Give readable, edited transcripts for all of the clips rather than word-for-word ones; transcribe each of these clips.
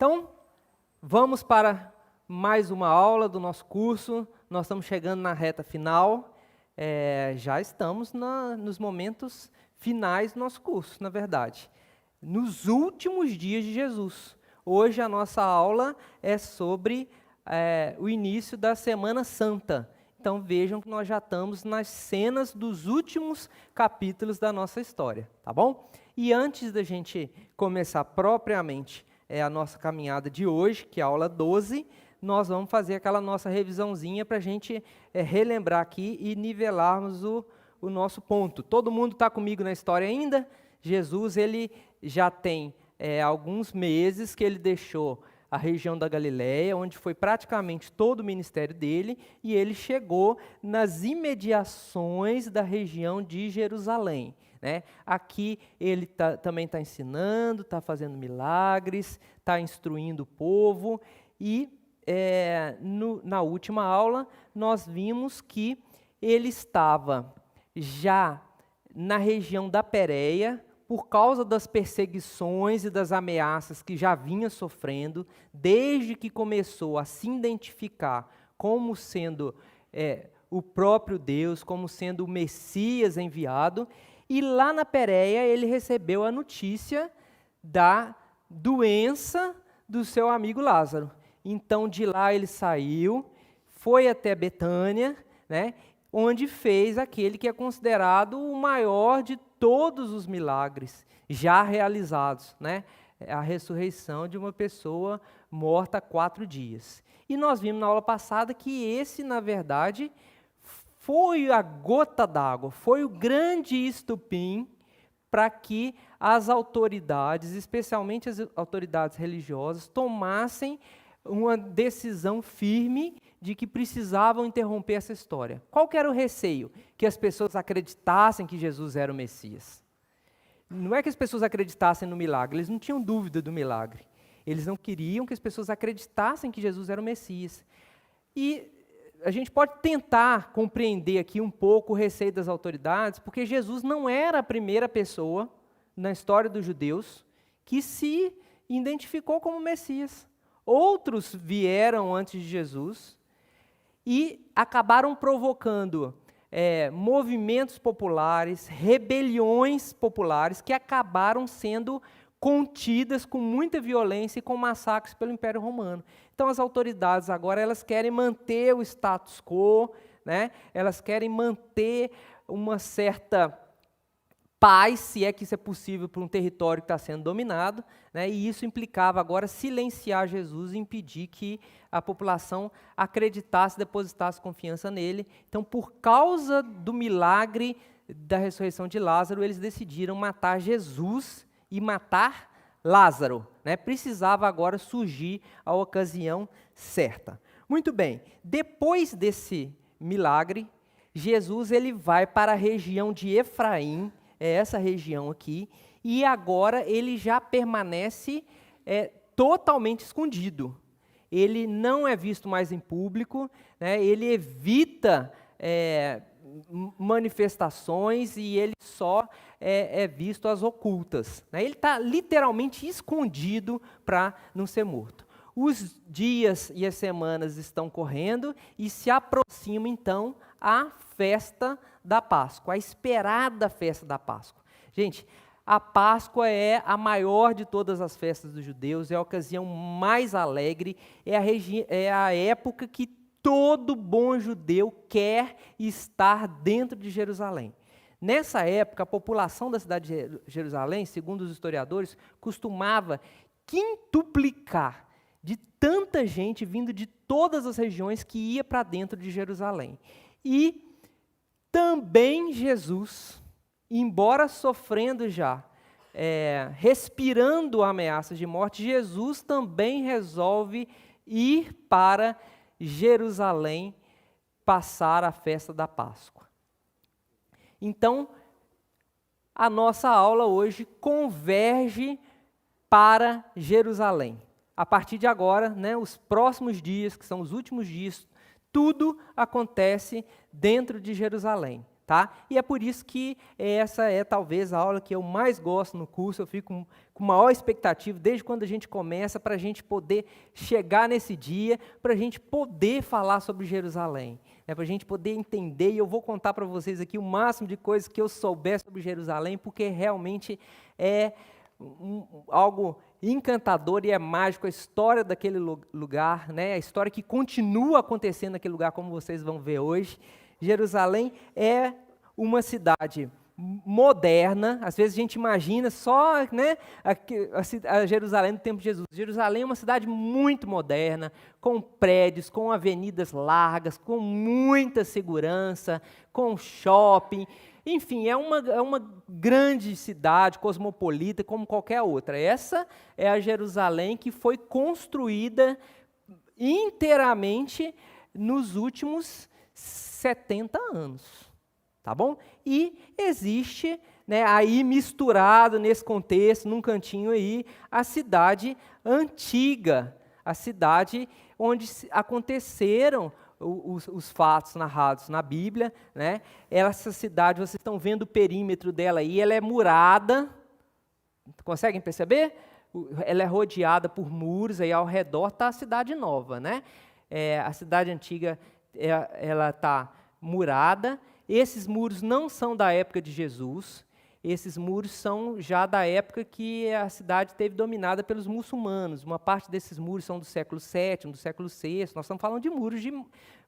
Então, vamos para mais uma aula do nosso curso. Nós estamos chegando na reta final. Já estamos nos momentos finais do nosso curso, na verdade. Nos últimos dias de Jesus. Hoje a nossa aula é sobre o início da Semana Santa. Então vejam que nós já estamos nas cenas dos últimos capítulos da nossa história, tá bom? E antes da gente começar propriamente a nossa caminhada de hoje, que é a aula 12, nós vamos fazer aquela nossa revisãozinha para a gente relembrar aqui e nivelarmos o nosso ponto. Todo mundo está comigo na história ainda? Jesus, ele já tem alguns meses que ele deixou a região da Galileia, onde foi praticamente todo o ministério dele, e ele chegou nas imediações da região de Jerusalém. Né? Aqui ele também está ensinando, está fazendo milagres, está instruindo o povo, e na última aula nós vimos que ele estava já na região da Pérea, por causa das perseguições e das ameaças que já vinha sofrendo, desde que começou a se identificar como sendo o próprio Deus, como sendo o Messias enviado. E lá na Pérea ele recebeu a notícia da doença do seu amigo Lázaro. Então de lá ele saiu, foi até Betânia, né, onde fez aquele que é considerado o maior de todos os milagres já realizados, né? A ressurreição de uma pessoa morta há 4 dias. E nós vimos na aula passada que esse, na verdade, foi a gota d'água, foi o grande estupim para que as autoridades, especialmente as autoridades religiosas, tomassem uma decisão firme de que precisavam interromper essa história. Qual que era o receio? Que as pessoas acreditassem que Jesus era o Messias. Não é que as pessoas acreditassem no milagre, eles não tinham dúvida do milagre. Eles não queriam que as pessoas acreditassem que Jesus era o Messias. E a gente pode tentar compreender aqui um pouco o receio das autoridades, porque Jesus não era a primeira pessoa na história dos judeus que se identificou como Messias. Outros vieram antes de Jesus e acabaram provocando movimentos populares, rebeliões populares, que acabaram sendo contidas com muita violência e com massacres pelo Império Romano. Então as autoridades agora elas querem manter o status quo, né? Elas querem manter uma certa paz, se é que isso é possível para um território que está sendo dominado, né? E isso implicava agora silenciar Jesus e impedir que a população acreditasse, depositasse confiança nele. Então, por causa do milagre da ressurreição de Lázaro, eles decidiram matar Jesus e matar Lázaro, né? Precisava agora surgir a ocasião certa. Muito bem, depois desse milagre, Jesus ele vai para a região de Efraim, essa região aqui, e agora ele já permanece totalmente escondido. Ele não é visto mais em público, né? Ele evita manifestações e ele só é visto às ocultas. Né? Ele está literalmente escondido para não ser morto. Os dias e as semanas estão correndo e se aproxima então a festa da Páscoa, a esperada festa da Páscoa. Gente, a Páscoa é a maior de todas as festas dos judeus, é a ocasião mais alegre, é a época que todo bom judeu quer estar dentro de Jerusalém. Nessa época, a população da cidade de Jerusalém, segundo os historiadores, costumava quintuplicar de tanta gente vindo de todas as regiões que ia para dentro de Jerusalém. E também Jesus, embora sofrendo já, respirando ameaças de morte, Jesus também resolve ir para Jerusalém passar a festa da Páscoa. Então, a nossa aula hoje converge para Jerusalém. A partir de agora, né, os próximos dias, que são os últimos dias, tudo acontece dentro de Jerusalém. Tá? E é por isso que essa é talvez a aula que eu mais gosto no curso, eu fico com maior expectativa desde quando a gente começa, para a gente poder chegar nesse dia, para a gente poder falar sobre Jerusalém, para a gente poder entender, e eu vou contar para vocês aqui o máximo de coisas que eu souber sobre Jerusalém, porque realmente é algo encantador e é mágico, a história daquele lugar, né? A história que continua acontecendo naquele lugar, como vocês vão ver hoje. Jerusalém é uma cidade moderna, às vezes a gente imagina só, né, a Jerusalém no tempo de Jesus. Jerusalém é uma cidade muito moderna, com prédios, com avenidas largas, com muita segurança, com shopping, enfim, é uma grande cidade cosmopolita como qualquer outra. Essa é a Jerusalém que foi construída inteiramente nos últimos 70 anos, tá bom? E existe, né, aí misturado nesse contexto, num cantinho aí, a cidade antiga, a cidade onde aconteceram os fatos narrados na Bíblia, né? Essa cidade, vocês estão vendo o perímetro dela aí, ela é murada, conseguem perceber? Ela é rodeada por muros, aí ao redor está a cidade nova, né? A cidade antiga, ela está murada. Esses muros não são da época de Jesus, esses muros são já da época que a cidade teve dominada pelos muçulmanos. Uma parte desses muros são do século VII, do século VI. Nós estamos falando de muros de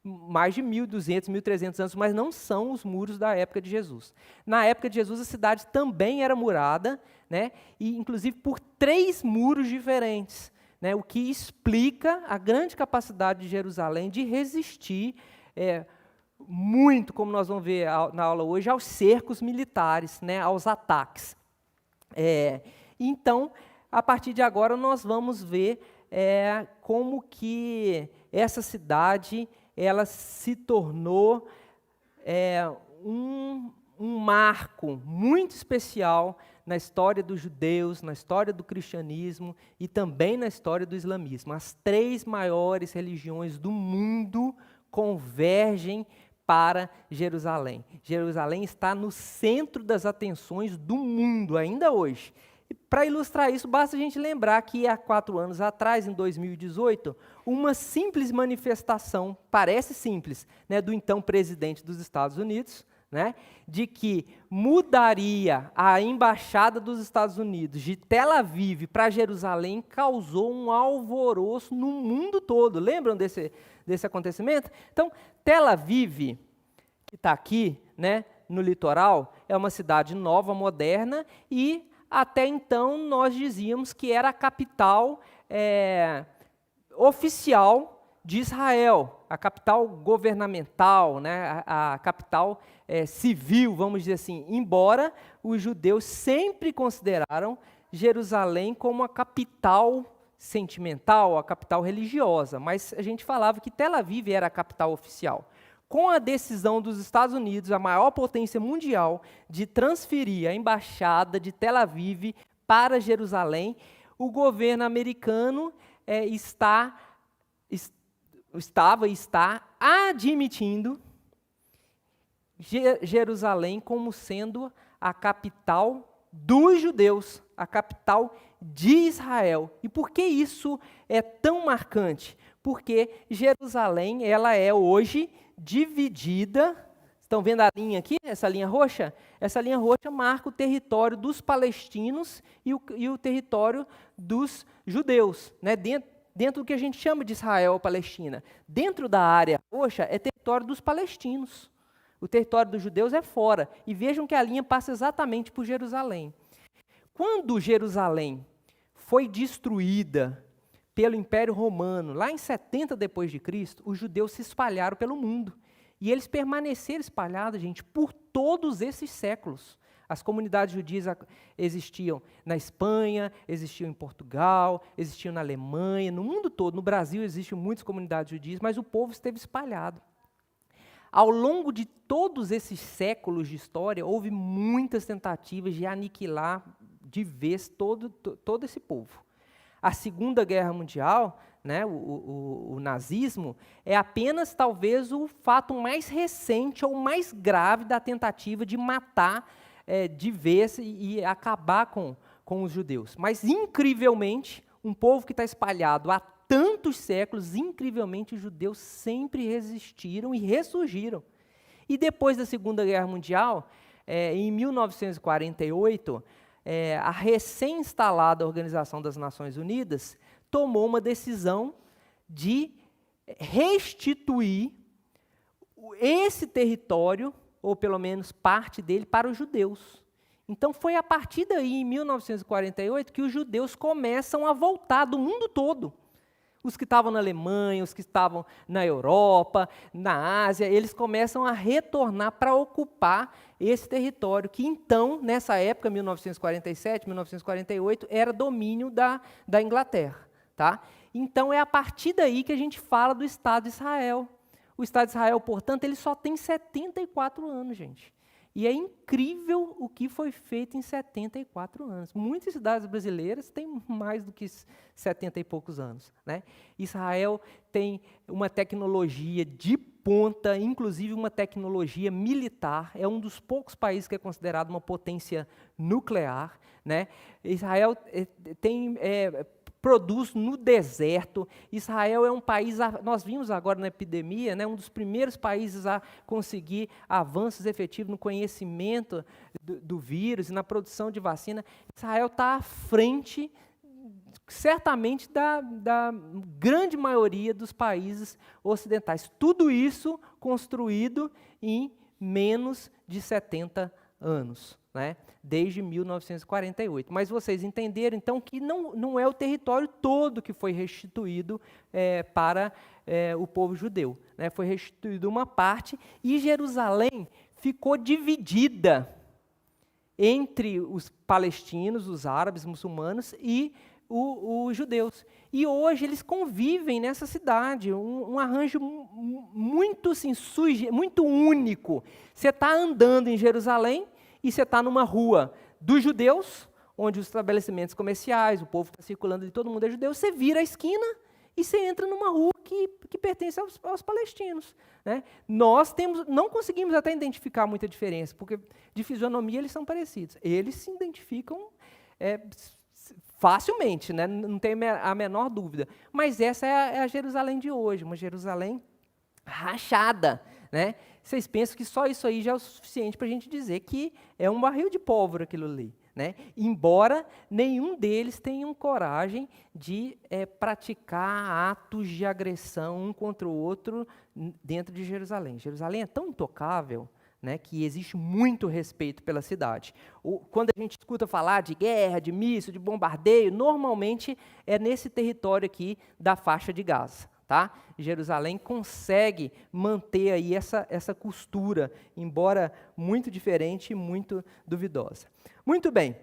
mais de 1.200, 1.300 anos, mas não são os muros da época de Jesus. Na época de Jesus, a cidade também era murada, né? E inclusive por 3 muros diferentes, né? O que explica a grande capacidade de Jerusalém de resistir muito, como nós vamos ver na aula hoje, aos cercos militares, né, aos ataques. Então, a partir de agora, nós vamos ver como que essa cidade ela se tornou um marco muito especial na história dos judeus, na história do cristianismo e também na história do islamismo. As 3 maiores religiões do mundo convergem para Jerusalém. Jerusalém está no centro das atenções do mundo, ainda hoje. E para ilustrar isso, basta a gente lembrar que há 4 anos atrás, em 2018, uma simples manifestação, parece simples, né, do então presidente dos Estados Unidos, né, de que mudaria a embaixada dos Estados Unidos de Tel Aviv para Jerusalém, causou um alvoroço no mundo todo. Lembram desse acontecimento? Então, Tel Aviv, que está aqui, né, no litoral, é uma cidade nova, moderna, e até então nós dizíamos que era a capital oficial de Israel, a capital governamental, né, a capital civil, vamos dizer assim, embora os judeus sempre consideraram Jerusalém como a capital sentimental, a capital religiosa, mas a gente falava que Tel Aviv era a capital oficial. Com a decisão dos Estados Unidos, a maior potência mundial, de transferir a embaixada de Tel Aviv para Jerusalém, o governo americano estava e está admitindo Jerusalém como sendo a capital dos judeus, a capital de Israel. E por que isso é tão marcante? Porque Jerusalém ela é hoje dividida. Estão vendo a linha aqui, essa linha roxa? Essa linha roxa marca o território dos palestinos e o território dos judeus, né? Dentro do que a gente chama de Israel ou Palestina. Dentro da área roxa é território dos palestinos. O território dos judeus é fora. E vejam que a linha passa exatamente por Jerusalém. Quando Jerusalém foi destruída pelo Império Romano, lá em 70 depois de Cristo, os judeus se espalharam pelo mundo. E eles permaneceram espalhados, gente, por todos esses séculos. As comunidades judias existiam na Espanha, existiam em Portugal, existiam na Alemanha, no mundo todo. No Brasil existem muitas comunidades judias, mas o povo esteve espalhado. Ao longo de todos esses séculos de história, houve muitas tentativas de aniquilar de vez todo esse povo. A Segunda Guerra Mundial, né, o nazismo, é apenas talvez o fato mais recente ou mais grave da tentativa de matar de vez e acabar com os judeus. Mas, incrivelmente, um povo que está espalhado há tantos séculos, incrivelmente, os judeus sempre resistiram e ressurgiram. E depois da Segunda Guerra Mundial, em 1948, a recém-instalada Organização das Nações Unidas tomou uma decisão de restituir esse território, ou pelo menos parte dele, para os judeus. Então foi a partir daí, em 1948, que os judeus começam a voltar do mundo todo. Os que estavam na Alemanha, os que estavam na Europa, na Ásia, eles começam a retornar para ocupar esse território, que então, nessa época, 1947, 1948, era domínio da Inglaterra. Tá? Então é a partir daí que a gente fala do Estado de Israel. O Estado de Israel, portanto, ele só tem 74 anos, gente. E é incrível o que foi feito em 74 anos. Muitas cidades brasileiras têm mais do que 70 e poucos anos, né? Israel tem uma tecnologia de ponta, inclusive uma tecnologia militar. É um dos poucos países que é considerado uma potência nuclear, né? Israel produz no deserto. Israel é um país, nós vimos agora na epidemia, né, um dos primeiros países a conseguir avanços efetivos no conhecimento do vírus e na produção de vacina. Israel está à frente, certamente, da grande maioria dos países ocidentais. Tudo isso construído em menos de 70 anos. Né, desde 1948. Mas vocês entenderam, então, que não é o território todo que foi restituído para o povo judeu. Né, foi restituído uma parte, e Jerusalém ficou dividida entre os palestinos, os árabes, muçulmanos e os judeus. E hoje eles convivem nessa cidade, um arranjo muito, assim, muito único. Você está andando em Jerusalém, e você está numa rua dos judeus, onde os estabelecimentos comerciais, o povo está circulando ali, todo mundo é judeu, você vira a esquina e você entra numa rua que pertence aos palestinos. Né? Nós não conseguimos até identificar muita diferença, porque de fisionomia eles são parecidos. Eles se identificam facilmente, né? Não tem a menor dúvida. Mas essa é a Jerusalém de hoje, uma Jerusalém rachada. Né? Vocês pensam que só isso aí já é o suficiente para a gente dizer que é um barril de pólvora aquilo ali. Né? Embora nenhum deles tenham coragem de praticar atos de agressão um contra o outro dentro de Jerusalém. Jerusalém é tão intocável, né, que existe muito respeito pela cidade. Quando a gente escuta falar de guerra, de míssil, de bombardeio, normalmente é nesse território aqui da faixa de Gaza. Tá? Jerusalém consegue manter aí essa costura, embora muito diferente e muito duvidosa. Muito bem,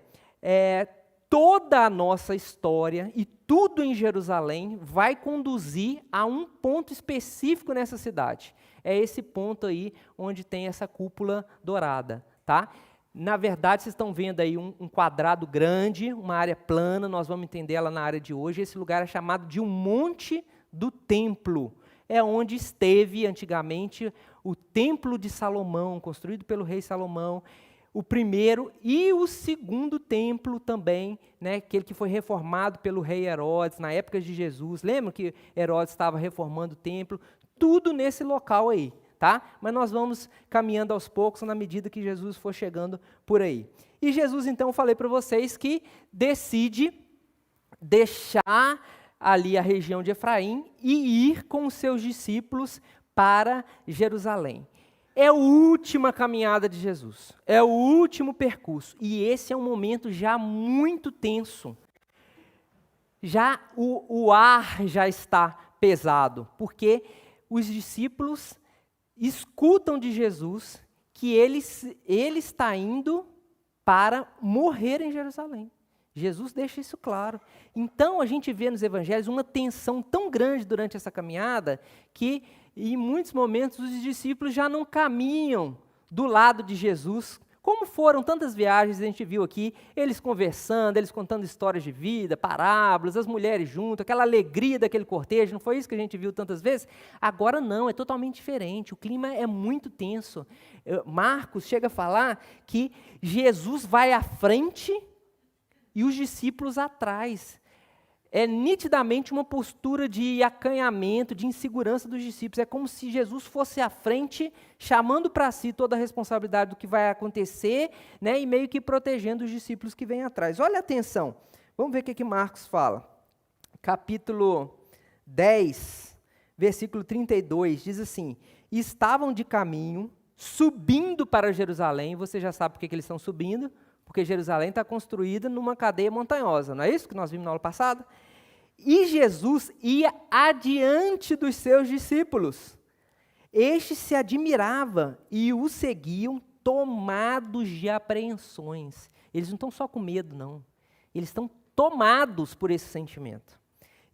toda a nossa história e tudo em Jerusalém vai conduzir a um ponto específico nessa cidade. É esse ponto aí onde tem essa cúpula dourada. Tá? Na verdade, vocês estão vendo aí um quadrado grande, uma área plana, nós vamos entender ela na área de hoje. Esse lugar é chamado de um Monte do Templo. É onde esteve antigamente o Templo de Salomão, construído pelo rei Salomão, o primeiro e o segundo templo também, né, aquele que foi reformado pelo rei Herodes na época de Jesus. Lembra que Herodes estava reformando o templo? Tudo nesse local aí, tá? Mas nós vamos caminhando aos poucos na medida que Jesus for chegando por aí. E Jesus, então, eu falei para vocês que decide deixar ali a região de Efraim e ir com os seus discípulos para Jerusalém. É a última caminhada de Jesus, é o último percurso, e esse é um momento já muito tenso. Já o ar já está pesado, porque os discípulos escutam de Jesus que ele está indo para morrer em Jerusalém. Jesus deixa isso claro. Então, a gente vê nos evangelhos uma tensão tão grande durante essa caminhada que, em muitos momentos, os discípulos já não caminham do lado de Jesus Como foram tantas viagens, a gente viu aqui, eles conversando, eles contando histórias de vida, parábolas, as mulheres juntas, aquela alegria daquele cortejo, não foi isso que a gente viu tantas vezes? Agora não, é totalmente diferente, o clima é muito tenso. Marcos chega a falar que Jesus vai à frente e os discípulos atrás. É nitidamente uma postura de acanhamento, de insegurança dos discípulos. É como se Jesus fosse à frente, chamando para si toda a responsabilidade do que vai acontecer, né, e meio que protegendo os discípulos que vêm atrás. Olha atenção, vamos ver o que Marcos fala. Capítulo 10, versículo 32, diz assim: estavam de caminho, subindo para Jerusalém. Você já sabe por que eles estão subindo? Porque Jerusalém está construída numa cadeia montanhosa, não é isso que nós vimos na aula passada? E Jesus ia adiante dos seus discípulos. Estes se admiravam e o seguiam tomados de apreensões. Eles não estão só com medo, não. Eles estão tomados por esse sentimento.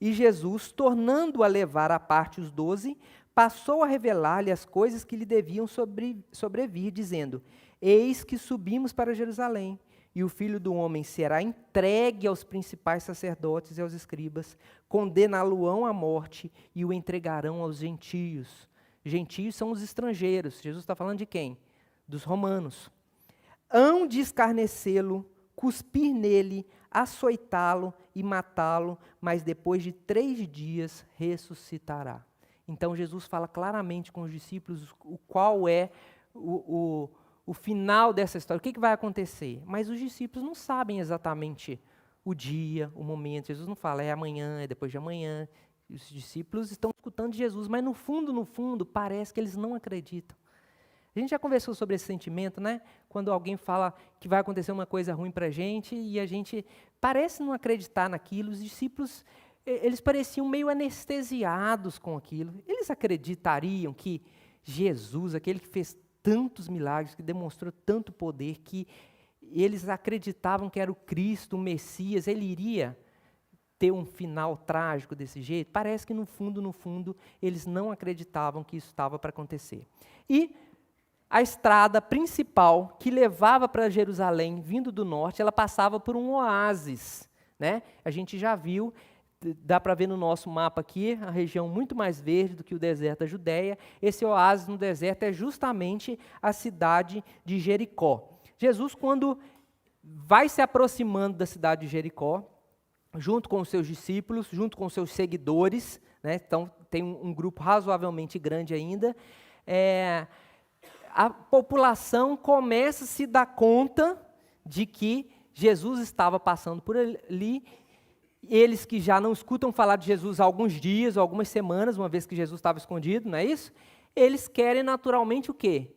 E Jesus, tornando a levar à parte os 12, passou a revelar-lhe as coisas que lhe deviam sobrevir, dizendo: eis que subimos para Jerusalém, e o Filho do Homem será entregue aos principais sacerdotes e aos escribas, condená-lo-ão à morte e o entregarão aos gentios. Gentios são os estrangeiros. Jesus está falando de quem? Dos romanos. Hão de escarnecê-lo, cuspir nele, açoitá-lo e matá-lo, mas depois de 3 dias ressuscitará. Então Jesus fala claramente com os discípulos qual é o final dessa história, o que vai acontecer. Mas os discípulos não sabem exatamente o dia, o momento. Jesus não fala, é amanhã, é depois de amanhã. Os discípulos estão escutando Jesus, mas no fundo, parece que eles não acreditam. A gente já conversou sobre esse sentimento, né? Quando alguém fala que vai acontecer uma coisa ruim para a gente e a gente parece não acreditar naquilo. Os discípulos, eles pareciam meio anestesiados com aquilo. Eles acreditariam que Jesus, aquele que fez tantos milagres, que demonstrou tanto poder, que eles acreditavam que era o Cristo, o Messias, ele iria ter um final trágico desse jeito? Parece que no fundo, eles não acreditavam que isso estava para acontecer. E a estrada principal que levava para Jerusalém, vindo do norte, ela passava por um oásis, né? A gente já viu, dá para ver no nosso mapa aqui, a região muito mais verde do que o deserto da Judéia. Esse oásis no deserto é justamente a cidade de Jericó. Jesus, quando vai se aproximando da cidade de Jericó, junto com os seus discípulos, junto com os seus seguidores, né? Então tem um grupo razoavelmente grande ainda, a população começa a se dar conta de que Jesus estava passando por ali. Eles que já não escutam falar de Jesus há alguns dias ou algumas semanas, uma vez que Jesus estava escondido, não é isso? Eles querem naturalmente o quê?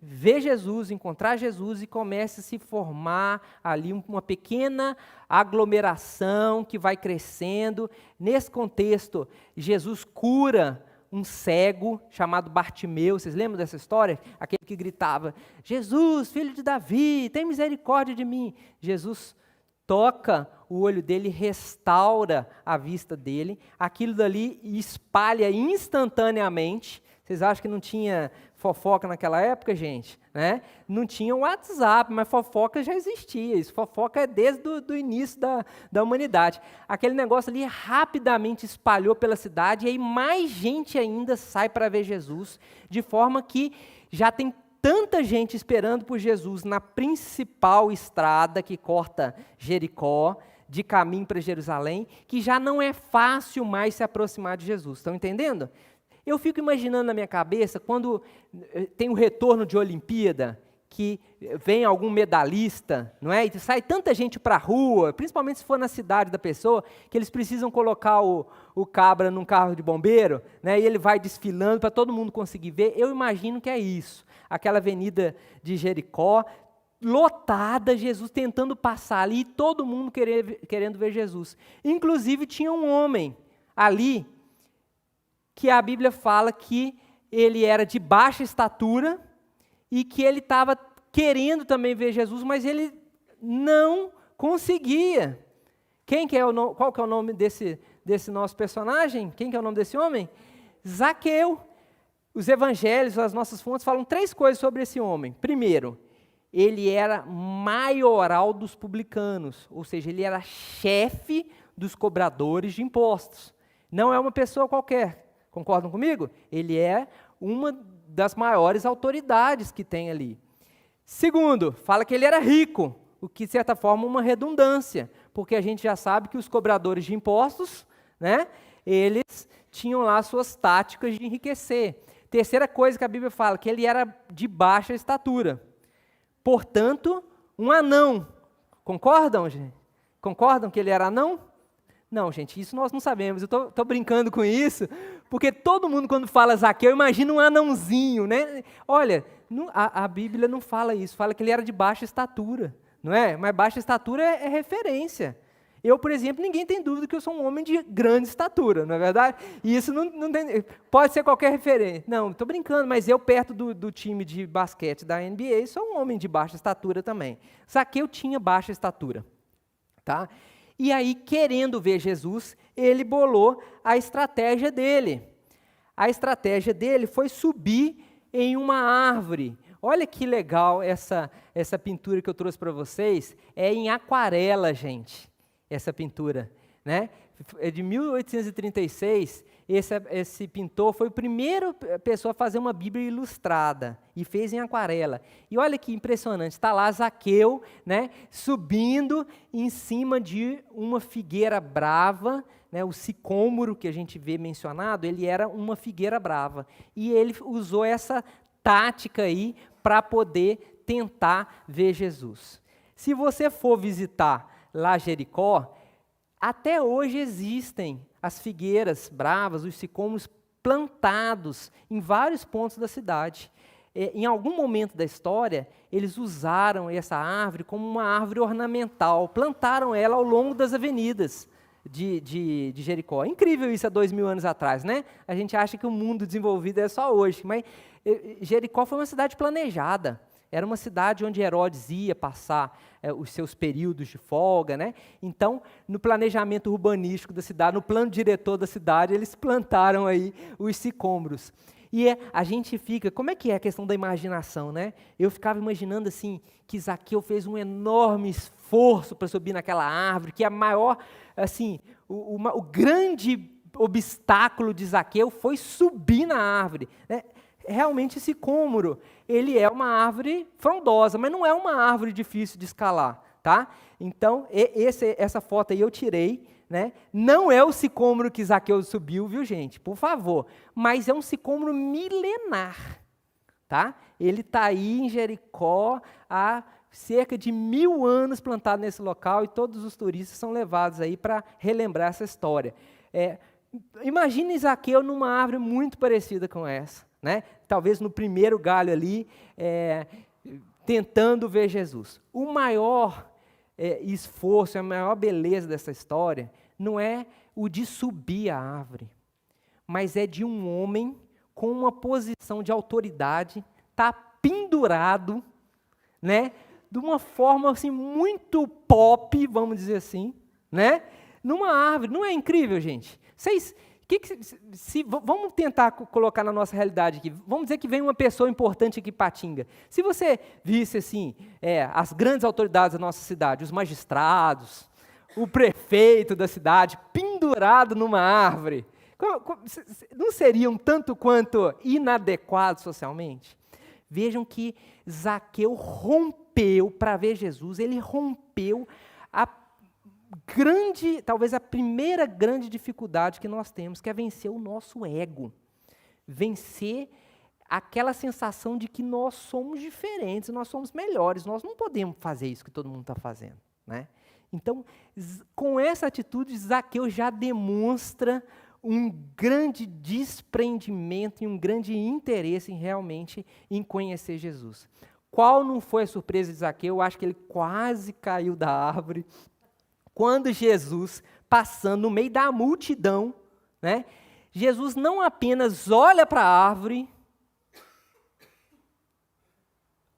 Ver Jesus, encontrar Jesus, e começa a se formar ali uma pequena aglomeração que vai crescendo. Nesse contexto, Jesus cura um cego chamado Bartimeu. Vocês lembram dessa história? Aquele que gritava: Jesus, filho de Davi, tem misericórdia de mim. Jesus toca o olho dele, restaura a vista dele. Aquilo dali espalha instantaneamente. Vocês acham que não tinha fofoca naquela época, gente? Né? Não tinha WhatsApp, mas fofoca já existia. Isso, fofoca é desde o início da humanidade. Aquele negócio ali rapidamente espalhou pela cidade, e aí mais gente ainda sai para ver Jesus, de forma que já tem tanta gente esperando por Jesus na principal estrada que corta Jericó, de caminho para Jerusalém, que já não é fácil mais se aproximar de Jesus. Estão entendendo? Eu fico imaginando na minha cabeça, quando tem o retorno de Olimpíada, que vem algum medalhista, não é? E sai tanta gente para a rua, principalmente se for na cidade da pessoa, que eles precisam colocar o cabra num carro de bombeiro, né? E ele vai desfilando para todo mundo conseguir ver. Eu imagino que é isso. Aquela avenida de Jericó, lotada, Jesus tentando passar ali, e todo mundo querendo ver Jesus. Inclusive tinha um homem ali, que a Bíblia fala que ele era de baixa estatura e que ele estava querendo também ver Jesus, mas ele não conseguia. Qual que é o nome desse nosso personagem? Quem que é o nome desse homem? Zaqueu. Os evangelhos, as nossas fontes, falam 3 coisas sobre esse homem. Primeiro, ele era maioral dos publicanos, ou seja, ele era chefe dos cobradores de impostos. Não é uma pessoa qualquer, concordam comigo? Ele é uma das maiores autoridades que tem ali. Segundo, fala que ele era rico, o que de certa forma é uma redundância, porque a gente já sabe que os cobradores de impostos, né, eles tinham lá suas táticas de enriquecer. Terceira coisa que a Bíblia fala, que ele era de baixa estatura. Portanto, um anão. Concordam, gente? Concordam que ele era anão? Não, gente, isso nós não sabemos. Eu estou brincando com isso, porque todo mundo, quando fala Zaqueu, imagina um anãozinho, né? Olha, a Bíblia não fala isso, fala que ele era de baixa estatura, não é? Mas baixa estatura é referência. Eu, por exemplo, ninguém tem dúvida que eu sou um homem de grande estatura, não é verdade? E isso não tem, pode ser qualquer referência. Não, estou brincando, mas eu, perto do time de basquete da NBA, sou um homem de baixa estatura também. Zaqueu tinha baixa estatura, tá? E aí, querendo ver Jesus, ele bolou a estratégia dele. A estratégia dele foi subir em uma árvore. Olha que legal essa pintura que eu trouxe para vocês. É em aquarela, gente, essa pintura, né? É de 1836, esse pintor foi a primeira pessoa a fazer uma Bíblia ilustrada, e fez em aquarela. E olha que impressionante, está lá Zaqueu, né, subindo em cima de uma figueira brava, né, o sicômoro que a gente vê mencionado, ele era uma figueira brava. E ele usou essa tática aí para poder tentar ver Jesus. Se você for visitar lá Jericó, até hoje existem as figueiras bravas, os sicômoros plantados em vários pontos da cidade. Em algum momento da história, eles usaram essa árvore como uma árvore ornamental, plantaram ela ao longo das avenidas de Jericó. É incrível isso há 2000 anos atrás, né? A gente acha que o mundo desenvolvido é só hoje, mas Jericó foi uma cidade planejada. Era uma cidade onde Herodes ia passar os seus períodos de folga, né? Então, no planejamento urbanístico da cidade, no plano diretor da cidade, eles plantaram aí os sicômoros. E a gente fica, como é que é a questão da imaginação, né? Eu ficava imaginando assim, que Zaqueu fez um enorme esforço para subir naquela árvore, que a maior, assim, o grande obstáculo de Zaqueu foi subir na árvore, né? Realmente esse sicômoro, ele é uma árvore frondosa, mas não é uma árvore difícil de escalar, tá? Então, essa foto aí eu tirei, né? Não é o sicômoro que Zaqueu subiu, viu, gente? Por favor. Mas é um sicômoro milenar, tá? Ele está aí em Jericó há cerca de 1000 anos plantado nesse local, e todos os turistas são levados aí para relembrar essa história. Imagine Zaqueu numa árvore muito parecida com essa, né? Talvez no primeiro galho ali, tentando ver Jesus. O maior esforço, a maior beleza dessa história, não é o de subir a árvore, mas é de um homem com uma posição de autoridade, tá pendurado, né? De uma forma assim, muito pop, vamos dizer assim, né? Numa árvore. Não é incrível, gente? Vamos tentar colocar na nossa realidade aqui. Vamos dizer que vem uma pessoa importante aqui em Patinga. Se você visse assim, as grandes autoridades da nossa cidade, os magistrados, o prefeito da cidade, pendurado numa árvore, não seria um tanto quanto inadequado socialmente? Vejam que Zaqueu rompeu para ver Jesus, ele rompeu talvez a primeira grande dificuldade que nós temos, que é vencer o nosso ego. Vencer aquela sensação de que nós somos diferentes, nós somos melhores, nós não podemos fazer isso que todo mundo está fazendo, né? Então, com essa atitude, Zaqueu já demonstra um grande desprendimento e um grande interesse realmente em conhecer Jesus. Qual não foi a surpresa de Zaqueu? Eu acho que ele quase caiu da árvore, quando Jesus, passando no meio da multidão, né, Jesus não apenas olha para a árvore,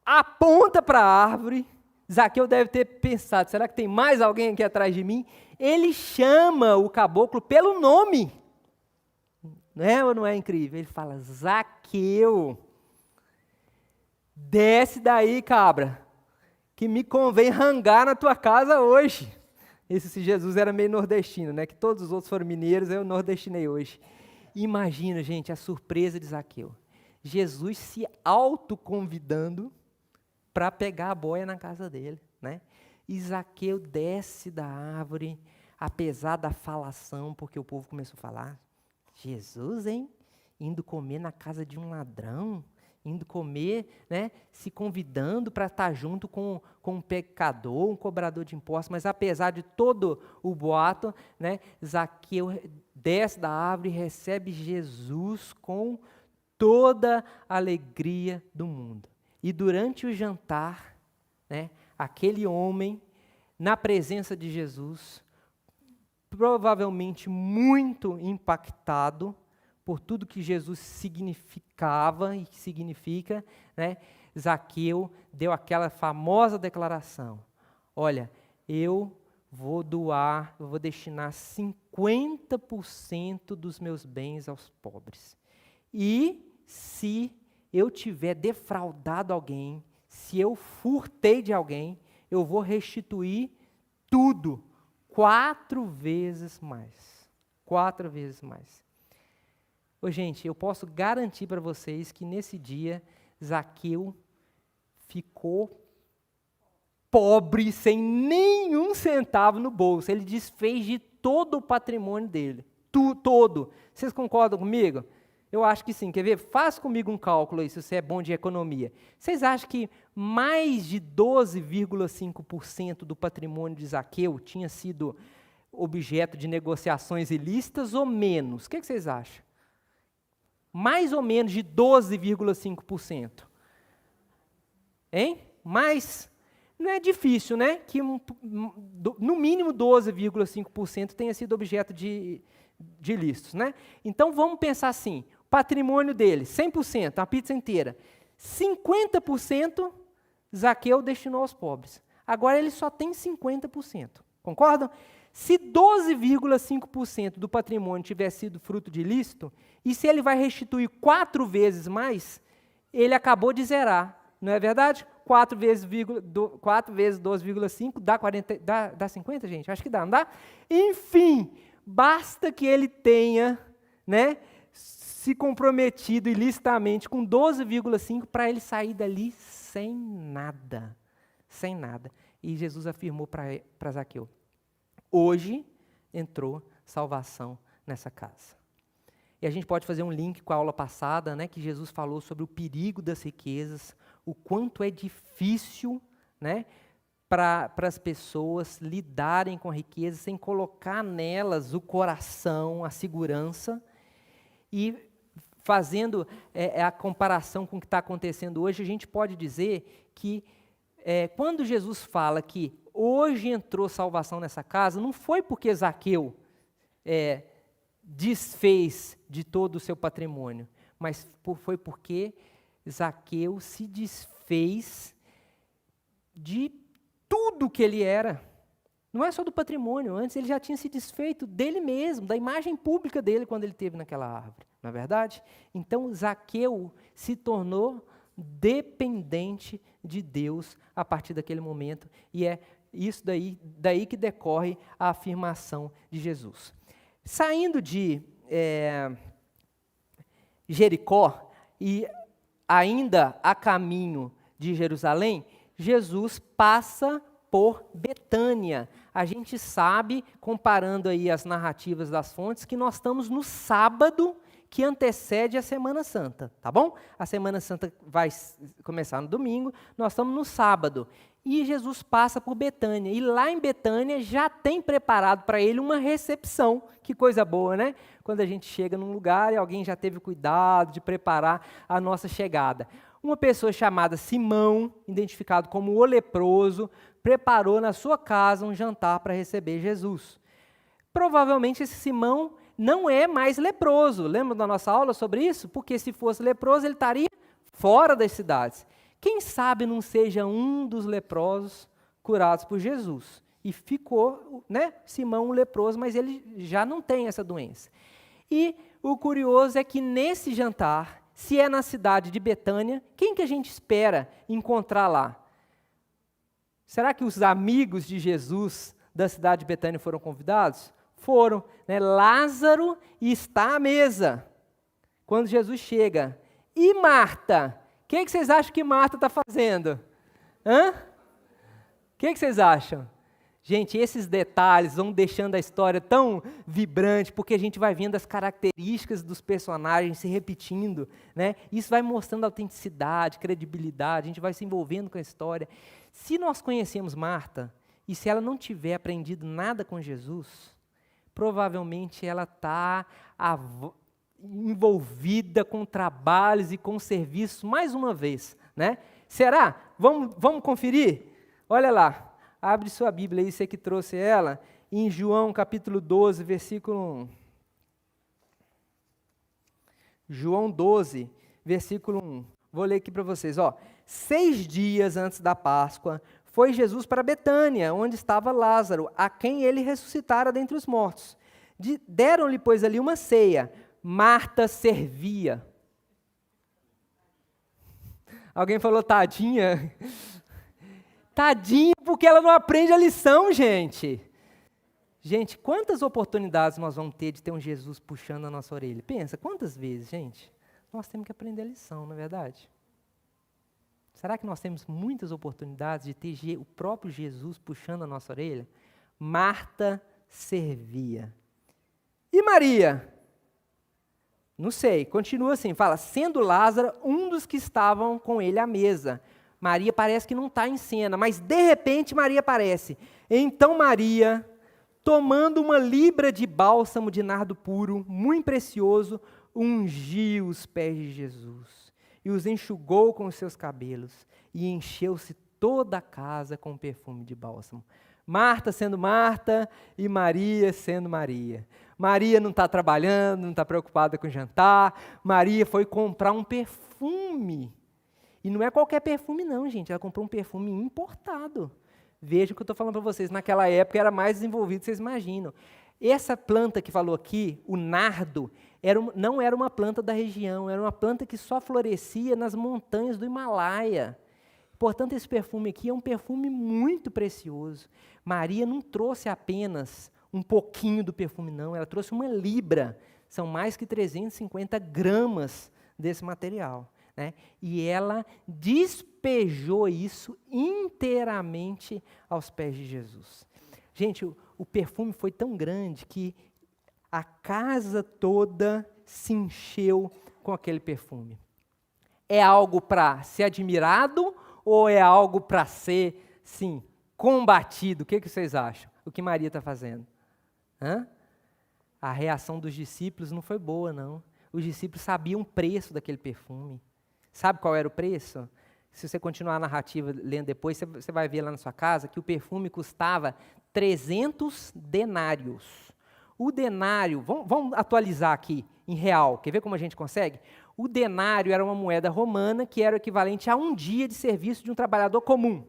aponta para a árvore. Zaqueu deve ter pensado, será que tem mais alguém aqui atrás de mim? Ele chama o caboclo pelo nome. Não é ou não é incrível? Ele fala, Zaqueu, desce daí, cabra. que me convém rangar na tua casa hoje. Esse Jesus era meio nordestino, né? Que todos os outros foram mineiros, eu nordestinei hoje. Imagina, gente, a surpresa de Zaqueu. Jesus se autoconvidando para pegar a boia na casa dele, né? E Zaqueu desce da árvore, apesar da falação, porque o povo começou a falar, Jesus, hein? Indo comer na casa de um ladrão, indo comer, né? Se convidando para estar junto com um pecador, um cobrador de impostos, mas apesar de todo o boato, né? Zaqueu desce da árvore e recebe Jesus com toda a alegria do mundo. E durante o jantar, né, aquele homem, na presença de Jesus, provavelmente muito impactado por tudo que Jesus significava e significa, né, Zaqueu deu aquela famosa declaração, olha, eu vou destinar 50% dos meus bens aos pobres. E se eu tiver defraudado alguém, se eu furtei de alguém, eu vou restituir tudo, 4 vezes mais. 4 vezes mais. Ô, gente, eu posso garantir para vocês que nesse dia, Zaqueu ficou pobre, sem nenhum centavo no bolso. Ele desfez de todo o patrimônio dele. Todo. Vocês concordam comigo? Eu acho que sim. Quer ver? Faz comigo um cálculo aí, se você é bom de economia. Vocês acham que mais de 12,5% do patrimônio de Zaqueu tinha sido objeto de negociações ilícitas ou menos? O que vocês acham? Mais ou menos de 12,5%. Hein? Mas não é difícil, né? Que no mínimo 12,5% tenha sido objeto de ilícitos, né? Então vamos pensar assim, patrimônio dele, 100%, a pizza inteira. 50% Zaqueu destinou aos pobres. Agora ele só tem 50%. Concordam? Se 12,5% do patrimônio tivesse sido fruto de ilícito, e se ele vai restituir 4 vezes mais, ele acabou de zerar. Não é verdade? 4 vezes 12,5 dá 50, gente? Acho que dá, não dá? Enfim, basta que ele tenha, né, se comprometido ilicitamente com 12,5 para ele sair dali sem nada. Sem nada. E Jesus afirmou para Zaqueu, hoje entrou salvação nessa casa. E a gente pode fazer um link com a aula passada, né, que Jesus falou sobre o perigo das riquezas, o quanto é difícil, né, para as pessoas lidarem com a riqueza sem colocar nelas o coração, a segurança. E fazendo a comparação com o que está acontecendo hoje, a gente pode dizer que quando Jesus fala que hoje entrou salvação nessa casa, não foi porque Zaqueu desfez de todo o seu patrimônio, mas foi porque Zaqueu se desfez de tudo que ele era. Não é só do patrimônio, antes ele já tinha se desfeito dele mesmo, da imagem pública dele quando ele esteve naquela árvore, não é verdade? Então Zaqueu se tornou dependente de Deus a partir daquele momento, e é isso daí que decorre a afirmação de Jesus. Saindo de Jericó e ainda a caminho de Jerusalém, Jesus passa por Betânia. A gente sabe, comparando aí as narrativas das fontes, que nós estamos no sábado que antecede a Semana Santa, tá bom? A Semana Santa vai começar no domingo, nós estamos no sábado. E Jesus passa por Betânia, e lá em Betânia já tem preparado para ele uma recepção. Que coisa boa, né? Quando a gente chega num lugar e alguém já teve cuidado de preparar a nossa chegada. Uma pessoa chamada Simão, identificado como o leproso, preparou na sua casa um jantar para receber Jesus. Provavelmente esse Simão não é mais leproso. Lembra da nossa aula sobre isso? Porque se fosse leproso, ele estaria fora das cidades. Quem sabe não seja um dos leprosos curados por Jesus. E ficou, né, Simão um leproso, mas ele já não tem essa doença. E o curioso é que nesse jantar, se é na cidade de Betânia, quem que a gente espera encontrar lá? Será que os amigos de Jesus da cidade de Betânia foram convidados? Foram, né? Lázaro está à mesa quando Jesus chega. E Marta? O que vocês acham que Marta está fazendo? O que vocês acham? Gente, esses detalhes vão deixando a história tão vibrante, porque a gente vai vendo as características dos personagens se repetindo, né? Isso vai mostrando autenticidade, credibilidade, a gente vai se envolvendo com a história. Se nós conhecemos Marta, e se ela não tiver aprendido nada com Jesus, provavelmente ela está envolvida com trabalhos e com serviços mais uma vez, né? Será? Vamos conferir? Olha lá. Abre sua Bíblia aí, você que trouxe ela, em João capítulo 12, versículo 1. João 12, versículo 1. Vou ler aqui para vocês. 6 dias antes da Páscoa, foi Jesus para Betânia, onde estava Lázaro, a quem ele ressuscitara dentre os mortos. Deram-lhe, pois, ali uma ceia. Marta servia. Alguém falou tadinha? Tadinha, porque ela não aprende a lição, gente. Gente, quantas oportunidades nós vamos ter de ter um Jesus puxando a nossa orelha? Pensa, quantas vezes, gente? Nós temos que aprender a lição, não é verdade? Será que nós temos muitas oportunidades de ter o próprio Jesus puxando a nossa orelha? Marta servia. E Maria? Não sei, continua assim, fala, sendo Lázaro um dos que estavam com ele à mesa. Maria parece que não está em cena, mas de repente Maria aparece. Então Maria, tomando uma libra de bálsamo de nardo puro, muito precioso, ungiu os pés de Jesus e os enxugou com os seus cabelos e encheu-se toda a casa com perfume de bálsamo. Marta sendo Marta e Maria sendo Maria. Maria não está trabalhando, não está preocupada com jantar. Maria foi comprar um perfume. E não é qualquer perfume não, gente. Ela comprou um perfume importado. Veja o que eu estou falando para vocês. Naquela época era mais desenvolvido, vocês imaginam. Essa planta que falou aqui, o nardo, não era uma planta da região. Era uma planta que só florescia nas montanhas do Himalaia. Portanto, esse perfume aqui é um perfume muito precioso. Maria não trouxe apenas um pouquinho do perfume, não. Ela trouxe uma libra. São mais que 350 gramas desse material. Né? E ela despejou isso inteiramente aos pés de Jesus. Gente, o perfume foi tão grande que a casa toda se encheu com aquele perfume. É algo para ser admirado ou é algo para ser, sim, combatido? O que vocês acham? O que Maria está fazendo? A reação dos discípulos não foi boa, não. Os discípulos sabiam o preço daquele perfume. Sabe qual era o preço? Se você continuar a narrativa lendo depois, você vai ver lá na sua casa que o perfume custava 300 denários. O denário, vamos atualizar aqui em real, quer ver como a gente consegue? O denário era uma moeda romana que era o equivalente a um dia de serviço de um trabalhador comum.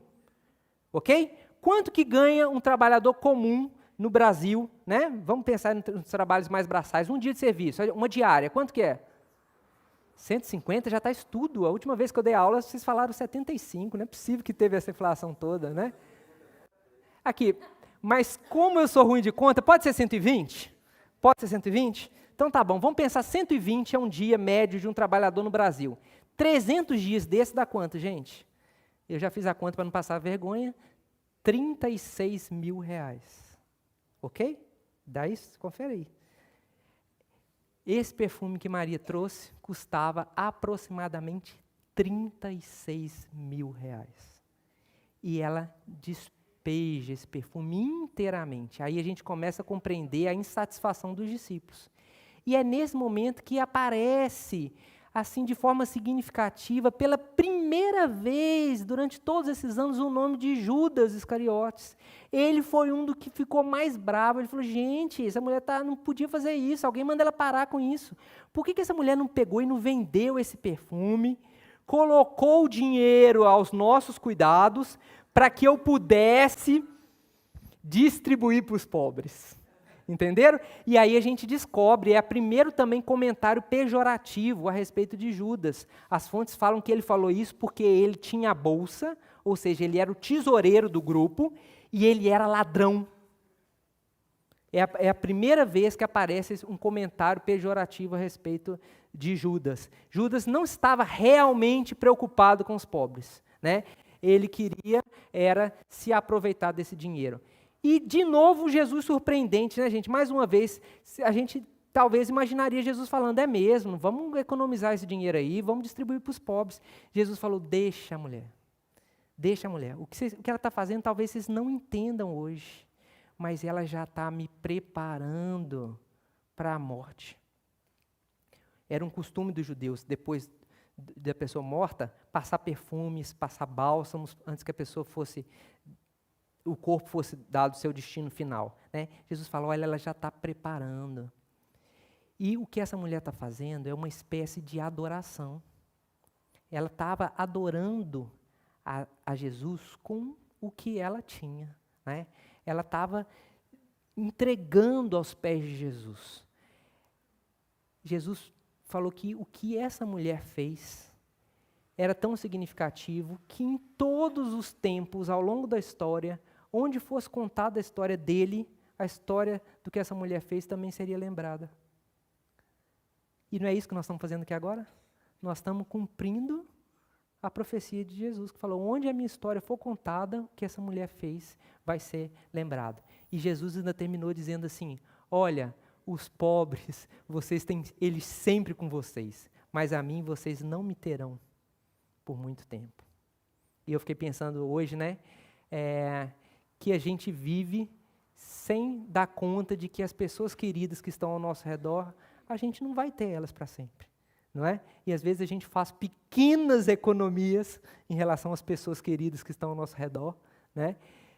Ok? Quanto que ganha um trabalhador comum no Brasil? Né? Vamos pensar nos trabalhos mais braçais. Um dia de serviço, uma diária, quanto que é? 150 já está estudo. A última vez que eu dei aula, vocês falaram 75. Não é possível que teve essa inflação toda, né? Aqui, mas como eu sou ruim de conta, pode ser 120? Pode ser 120? Então tá bom, vamos pensar 120 é um dia médio de um trabalhador no Brasil. 300 dias desse dá quanto, gente? Eu já fiz a conta para não passar vergonha. 36 mil reais. Ok? Dá isso? Confere aí. Esse perfume que Maria trouxe custava aproximadamente 36 mil reais. E ela despeja esse perfume inteiramente. Aí a gente começa a compreender a insatisfação dos discípulos. E é nesse momento que aparece, assim, de forma significativa, pela primeira vez, durante todos esses anos, o nome de Judas Iscariotes. Ele foi um do que ficou mais bravo. Ele falou, gente, essa mulher não podia fazer isso, alguém manda ela parar com isso. Por que essa mulher não pegou e não vendeu esse perfume, colocou o dinheiro aos nossos cuidados, para que eu pudesse distribuir para os pobres? Entenderam? E aí a gente descobre, é o primeiro também comentário pejorativo a respeito de Judas. As fontes falam que ele falou isso porque ele tinha a bolsa, ou seja, ele era o tesoureiro do grupo, e ele era ladrão. É a primeira vez que aparece um comentário pejorativo a respeito de Judas. Judas não estava realmente preocupado com os pobres, né? Ele queria era se aproveitar desse dinheiro. E, de novo, Jesus surpreendente, né, gente? Mais uma vez, a gente talvez imaginaria Jesus falando, é mesmo, vamos economizar esse dinheiro aí, vamos distribuir para os pobres. Jesus falou, deixa a mulher. Deixa a mulher. O que ela está fazendo, talvez vocês não entendam hoje, mas ela já está me preparando para a morte. Era um costume dos judeus, depois da pessoa morta, passar perfumes, passar bálsamos, antes que a pessoa o corpo fosse dado o seu destino final. Né? Jesus falou, olha, ela já está preparando. E o que essa mulher está fazendo é uma espécie de adoração. Ela estava adorando a Jesus com o que ela tinha. Né? Ela estava entregando aos pés de Jesus. Jesus falou que o que essa mulher fez era tão significativo que em todos os tempos, ao longo da história, onde fosse contada a história dele, a história do que essa mulher fez também seria lembrada. E não é isso que nós estamos fazendo aqui agora? Nós estamos cumprindo a profecia de Jesus, que falou, onde a minha história for contada, o que essa mulher fez vai ser lembrado. E Jesus ainda terminou dizendo assim, olha, os pobres, vocês têm eles sempre com vocês, mas a mim vocês não me terão por muito tempo. E eu fiquei pensando hoje, né, que a gente vive sem dar conta de que as pessoas queridas que estão ao nosso redor, a gente não vai ter elas para sempre, não é? E às vezes a gente faz pequenas economias em relação às pessoas queridas que estão ao nosso redor, né?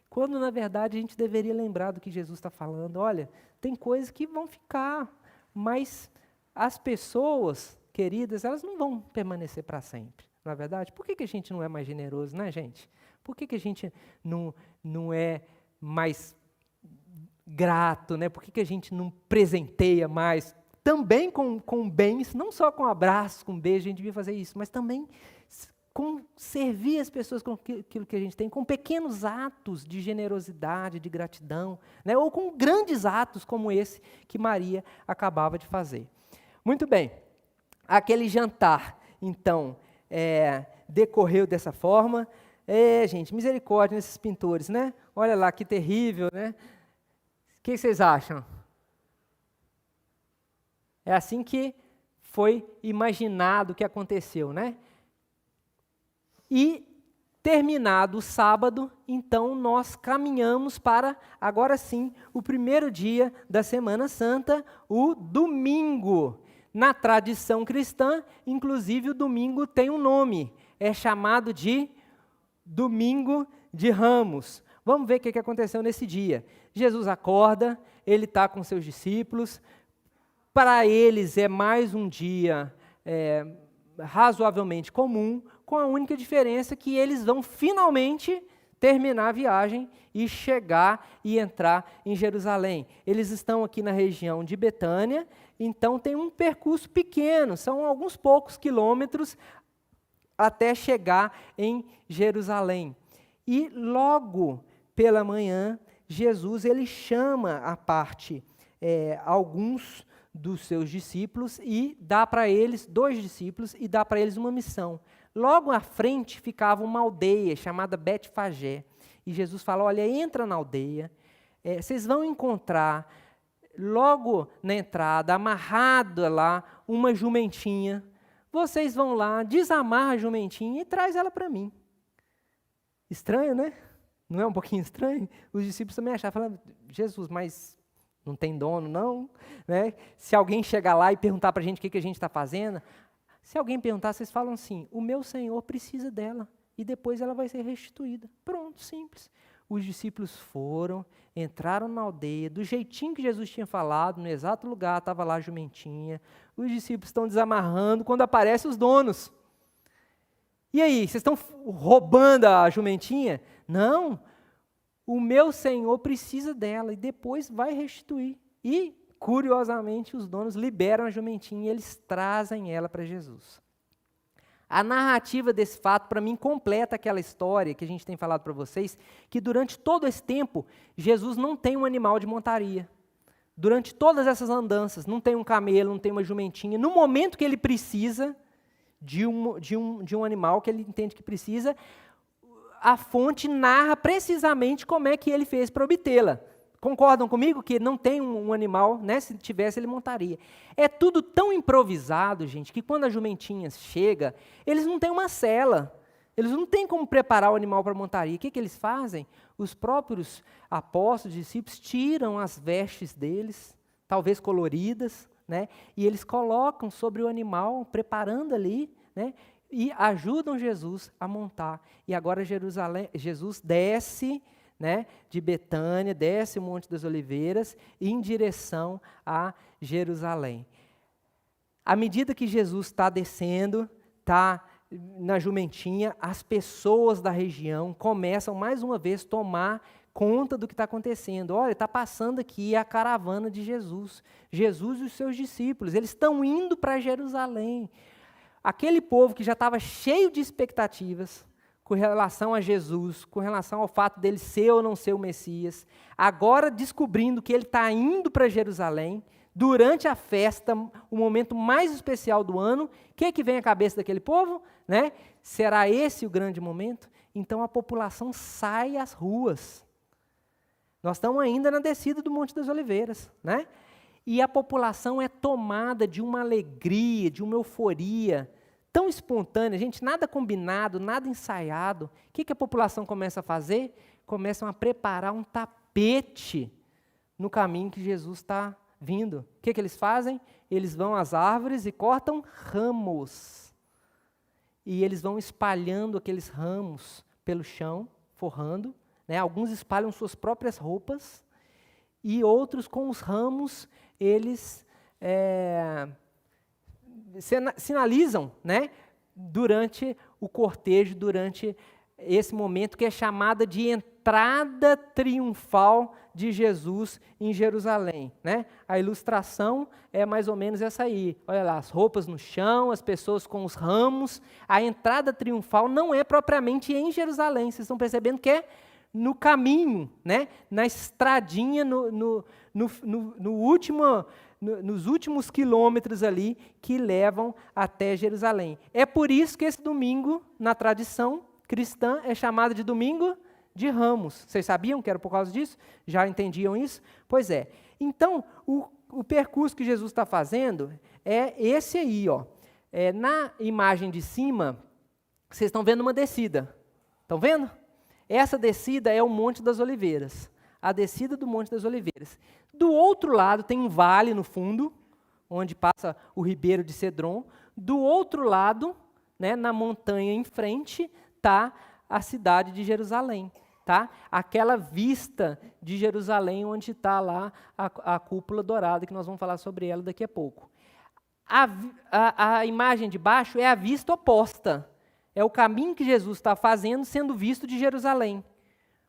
Quando, na verdade, a gente deveria lembrar do que Jesus está falando. Olha, tem coisas que vão ficar, mas as pessoas queridas, elas não vão permanecer para sempre, não é verdade? Por que a gente não é mais generoso, né, gente? Por que a gente não é mais grato, né? Por que a gente não presenteia mais? Também com bens, não só com abraços, com beijos, a gente devia fazer isso, mas também com servir as pessoas com aquilo que a gente tem, com pequenos atos de generosidade, de gratidão, né? Ou com grandes atos como esse que Maria acabava de fazer. Muito bem, aquele jantar, então, decorreu dessa forma. Gente, misericórdia nesses pintores, né? Olha lá, que terrível, né? O que vocês acham? É assim que foi imaginado que aconteceu, né? E, terminado o sábado, então nós caminhamos para, agora sim, o primeiro dia da Semana Santa, o domingo. Na tradição cristã, inclusive o domingo tem um nome, é chamado de Domingo de Ramos. Vamos ver o que aconteceu nesse dia. Jesus acorda, ele está com seus discípulos, para eles é mais um dia razoavelmente comum, com a única diferença que eles vão finalmente terminar a viagem e chegar e entrar em Jerusalém. Eles estão aqui na região de Betânia, então tem um percurso pequeno, são alguns poucos quilômetros até chegar em Jerusalém. E logo pela manhã, Jesus ele chama à parte alguns dos seus discípulos e dá para eles, 2 discípulos, e dá para eles uma missão. Logo à frente ficava uma aldeia chamada Betfagé. E Jesus fala, olha, entra na aldeia, vocês vão encontrar, logo na entrada, amarrada lá, uma jumentinha. Vocês vão lá, desamarra a jumentinha e traz ela para mim. Estranho, né? Não é um pouquinho estranho? Os discípulos também achavam, falando, Jesus, mas não tem dono, não? Né? Se alguém chegar lá e perguntar para a gente o que a gente está fazendo, se alguém perguntar, vocês falam assim, o meu Senhor precisa dela e depois ela vai ser restituída. Pronto, simples. Os discípulos foram, entraram na aldeia, do jeitinho que Jesus tinha falado, no exato lugar, estava lá a jumentinha. Os discípulos estão desamarrando quando aparecem os donos. E aí, vocês estão roubando a jumentinha? Não, o meu Senhor precisa dela e depois vai restituir. E, curiosamente, os donos liberam a jumentinha e eles trazem ela para Jesus. A narrativa desse fato, para mim, completa aquela história que a gente tem falado para vocês, que durante todo esse tempo, Jesus não tem um animal de montaria. Durante todas essas andanças, não tem um camelo, não tem uma jumentinha. No momento que ele precisa de um animal, que ele entende que precisa, a fonte narra precisamente como é que ele fez para obtê-la. Concordam comigo que não tem um animal, né? Se tivesse, ele montaria. É tudo tão improvisado, gente, que quando a jumentinha chega, eles não têm uma sela. Eles não têm como preparar o animal para montaria. O que eles fazem? Os próprios apóstolos, discípulos, tiram as vestes deles, talvez coloridas, né? E eles colocam sobre o animal, preparando ali, né? E ajudam Jesus a montar. E agora Jesus desce, né, de Betânia, desce o Monte das Oliveiras, em direção a Jerusalém. À medida que Jesus está descendo, está na jumentinha, as pessoas da região começam mais uma vez a tomar conta do que está acontecendo. Olha, está passando aqui a caravana de Jesus. Jesus e os seus discípulos, eles estão indo para Jerusalém. Aquele povo que já estava cheio de expectativas com relação a Jesus, com relação ao fato dele ser ou não ser o Messias, agora descobrindo que ele está indo para Jerusalém, durante a festa, o momento mais especial do ano, o que vem à cabeça daquele povo? Né? Será esse o grande momento? Então a população sai às ruas. Nós estamos ainda na descida do Monte das Oliveiras, né? E a população é tomada de uma alegria, de uma euforia tão espontânea, gente, nada combinado, nada ensaiado. O que a população começa a fazer? Começam a preparar um tapete no caminho que Jesus está vindo. O que eles fazem? Eles vão às árvores e cortam ramos. E eles vão espalhando aqueles ramos pelo chão, forrando, né? Alguns espalham suas próprias roupas, e outros, com os ramos, eles sinalizam, né, durante o cortejo, durante esse momento que é chamada de entrada triunfal de Jesus em Jerusalém, né? A ilustração é mais ou menos essa aí. Olha lá, as roupas no chão, as pessoas com os ramos. A entrada triunfal não é propriamente em Jerusalém. Vocês estão percebendo que é no caminho, né? Na estradinha, nos últimos quilômetros ali que levam até Jerusalém. É por isso que esse domingo, na tradição cristã, é chamado de domingo de Ramos. Vocês sabiam que era por causa disso? Já entendiam isso? Pois é. Então, o percurso que Jesus está fazendo é esse aí, ó. Na imagem de cima, vocês estão vendo uma descida. Estão vendo? Essa descida é o Monte das Oliveiras. A descida do Monte das Oliveiras. Do outro lado tem um vale no fundo, onde passa o ribeiro de Cedron. Do outro lado, né, na montanha em frente, está a cidade de Jerusalém. Tá? Aquela vista de Jerusalém, onde está lá a cúpula dourada, que nós vamos falar sobre ela daqui a pouco. A imagem de baixo é a vista oposta. É o caminho que Jesus está fazendo, sendo visto de Jerusalém.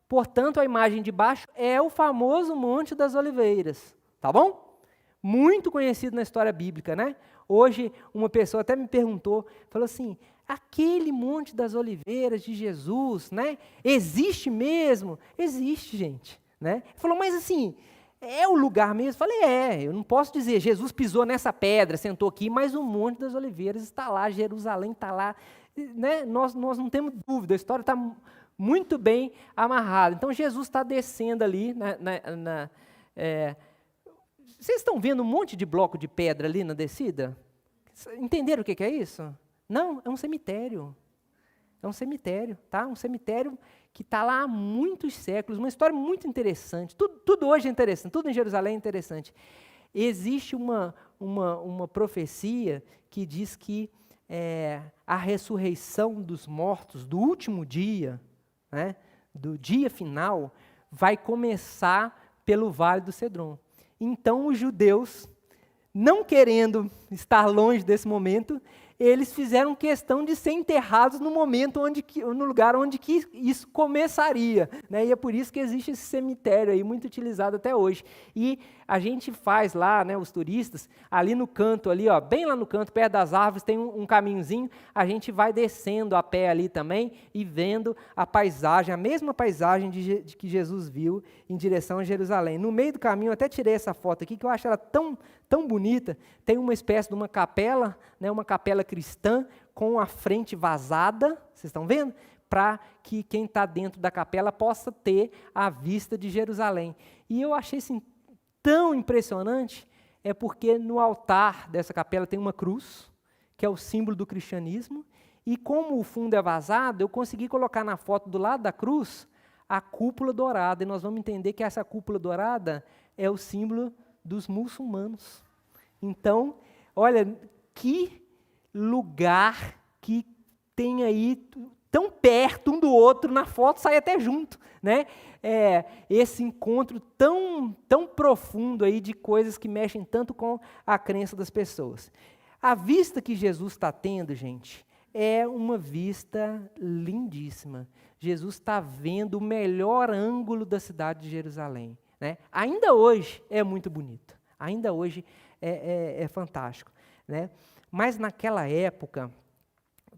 Portanto, a imagem de baixo é o famoso Monte das Oliveiras. Tá bom? Muito conhecido na história bíblica, né? Hoje, uma pessoa até me perguntou, falou assim, aquele Monte das Oliveiras de Jesus, né? Existe mesmo? Existe, gente. Né? Ele falou, mas assim, é o lugar mesmo? Eu falei, eu não posso dizer, Jesus pisou nessa pedra, sentou aqui, mas o Monte das Oliveiras está lá, Jerusalém está lá. Né? Nós não temos dúvida, a história está muito bem amarrada. Então, Jesus está descendo ali. Vocês estão vendo um monte de bloco de pedra ali na descida? Entenderam o que é isso? Não, é um cemitério. É um cemitério, tá? Um cemitério que está lá há muitos séculos, uma história muito interessante. Tudo hoje é interessante, tudo em Jerusalém é interessante. Existe uma profecia que diz que a ressurreição dos mortos, do último dia, né, do dia final, vai começar pelo Vale do Cedron. Então, os judeus, não querendo estar longe desse momento, eles fizeram questão de ser enterrados no momento no lugar onde que isso começaria, né? E é por isso que existe esse cemitério aí, muito utilizado até hoje. E a gente faz lá, né, os turistas, ali no canto, ali, ó, bem lá no canto, perto das árvores, tem um caminhozinho, a gente vai descendo a pé ali também e vendo a paisagem, a mesma paisagem de que Jesus viu em direção a Jerusalém. No meio do caminho, eu até tirei essa foto aqui, que eu acho ela tão bonita. Tem uma espécie de uma capela, né, uma capela cristã, com a frente vazada, vocês estão vendo? Para que quem está dentro da capela possa ter a vista de Jerusalém. E eu achei assim, tão impressionante, é porque no altar dessa capela tem uma cruz, que é o símbolo do cristianismo, e como o fundo é vazado, eu consegui colocar na foto do lado da cruz a cúpula dourada, e nós vamos entender que essa cúpula dourada é o símbolo dos muçulmanos. Então, olha, que lugar que tem aí tão perto um do outro, na foto sai até junto, né? Esse encontro tão profundo aí de coisas que mexem tanto com a crença das pessoas. A vista que Jesus está tendo, gente, é uma vista lindíssima. Jesus está vendo o melhor ângulo da cidade de Jerusalém, né? Ainda hoje é muito bonito, ainda hoje é fantástico, né? Mas naquela época,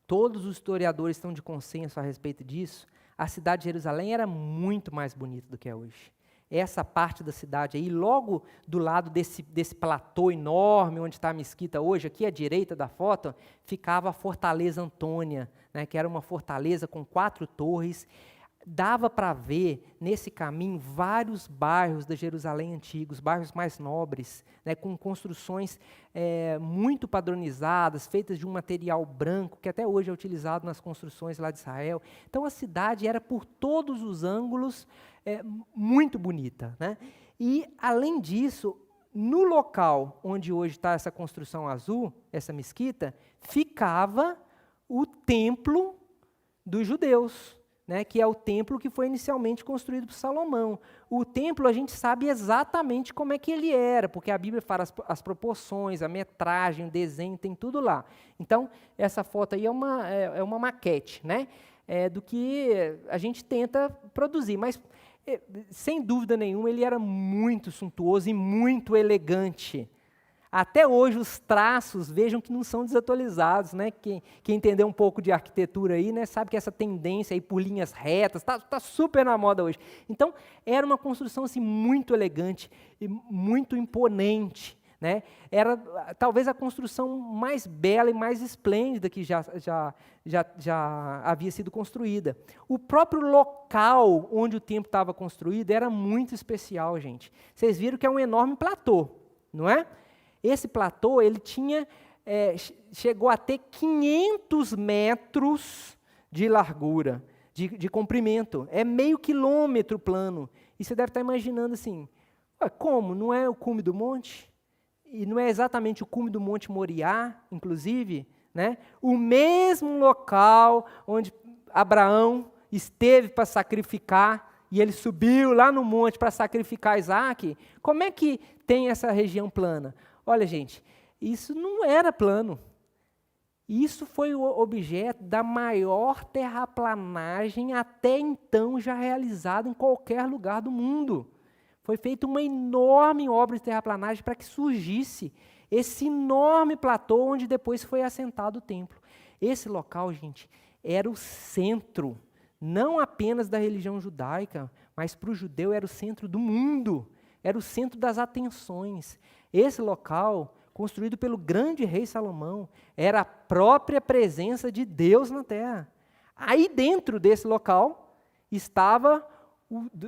todos os historiadores estão de consenso a respeito disso, a cidade de Jerusalém era muito mais bonita do que é hoje. Essa parte da cidade aí, logo do lado desse platô enorme, onde está a mesquita hoje, aqui à direita da foto, ficava a Fortaleza Antônia, né, que era uma fortaleza com 4 torres. Dava para ver, nesse caminho, vários bairros da Jerusalém antigos, bairros mais nobres, né, com construções muito padronizadas, feitas de um material branco, que até hoje é utilizado nas construções lá de Israel. Então, a cidade era, por todos os ângulos, muito bonita, né? E, além disso, no local onde hoje está essa construção azul, essa mesquita, ficava o templo dos judeus, né, que é o templo que foi inicialmente construído por Salomão. O templo, a gente sabe exatamente como é que ele era, porque a Bíblia fala as proporções, a metragem, o desenho, tem tudo lá. Então, essa foto aí é uma maquete, né, do que a gente tenta produzir, mas, sem dúvida nenhuma, ele era muito suntuoso e muito elegante. Até hoje os traços, vejam que não são desatualizados, né? Quem entendeu um pouco de arquitetura aí, né, sabe que essa tendência aí por linhas retas está super na moda hoje. Então, era uma construção assim, muito elegante e muito imponente, né? Era talvez a construção mais bela e mais esplêndida que já havia sido construída. O próprio local onde o templo estava construído era muito especial, gente. Vocês viram que é um enorme platô, não é? Esse platô, ele chegou a ter 500 metros de largura, de comprimento. É meio quilômetro plano. E você deve estar imaginando assim, como? Não é o cume do monte? E não é exatamente o cume do Monte Moriá, inclusive, né? O mesmo local onde Abraão esteve para sacrificar, e ele subiu lá no monte para sacrificar Isaac. Como é que tem essa região plana? Olha, gente, isso não era plano. Isso foi o objeto da maior terraplanagem até então já realizada em qualquer lugar do mundo. Foi feita uma enorme obra de terraplanagem para que surgisse esse enorme platô onde depois foi assentado o templo. Esse local, gente, era o centro, não apenas da religião judaica, mas para o judeu era o centro do mundo, era o centro das atenções. Esse local, construído pelo grande rei Salomão, era a própria presença de Deus na terra. Aí dentro desse local estava,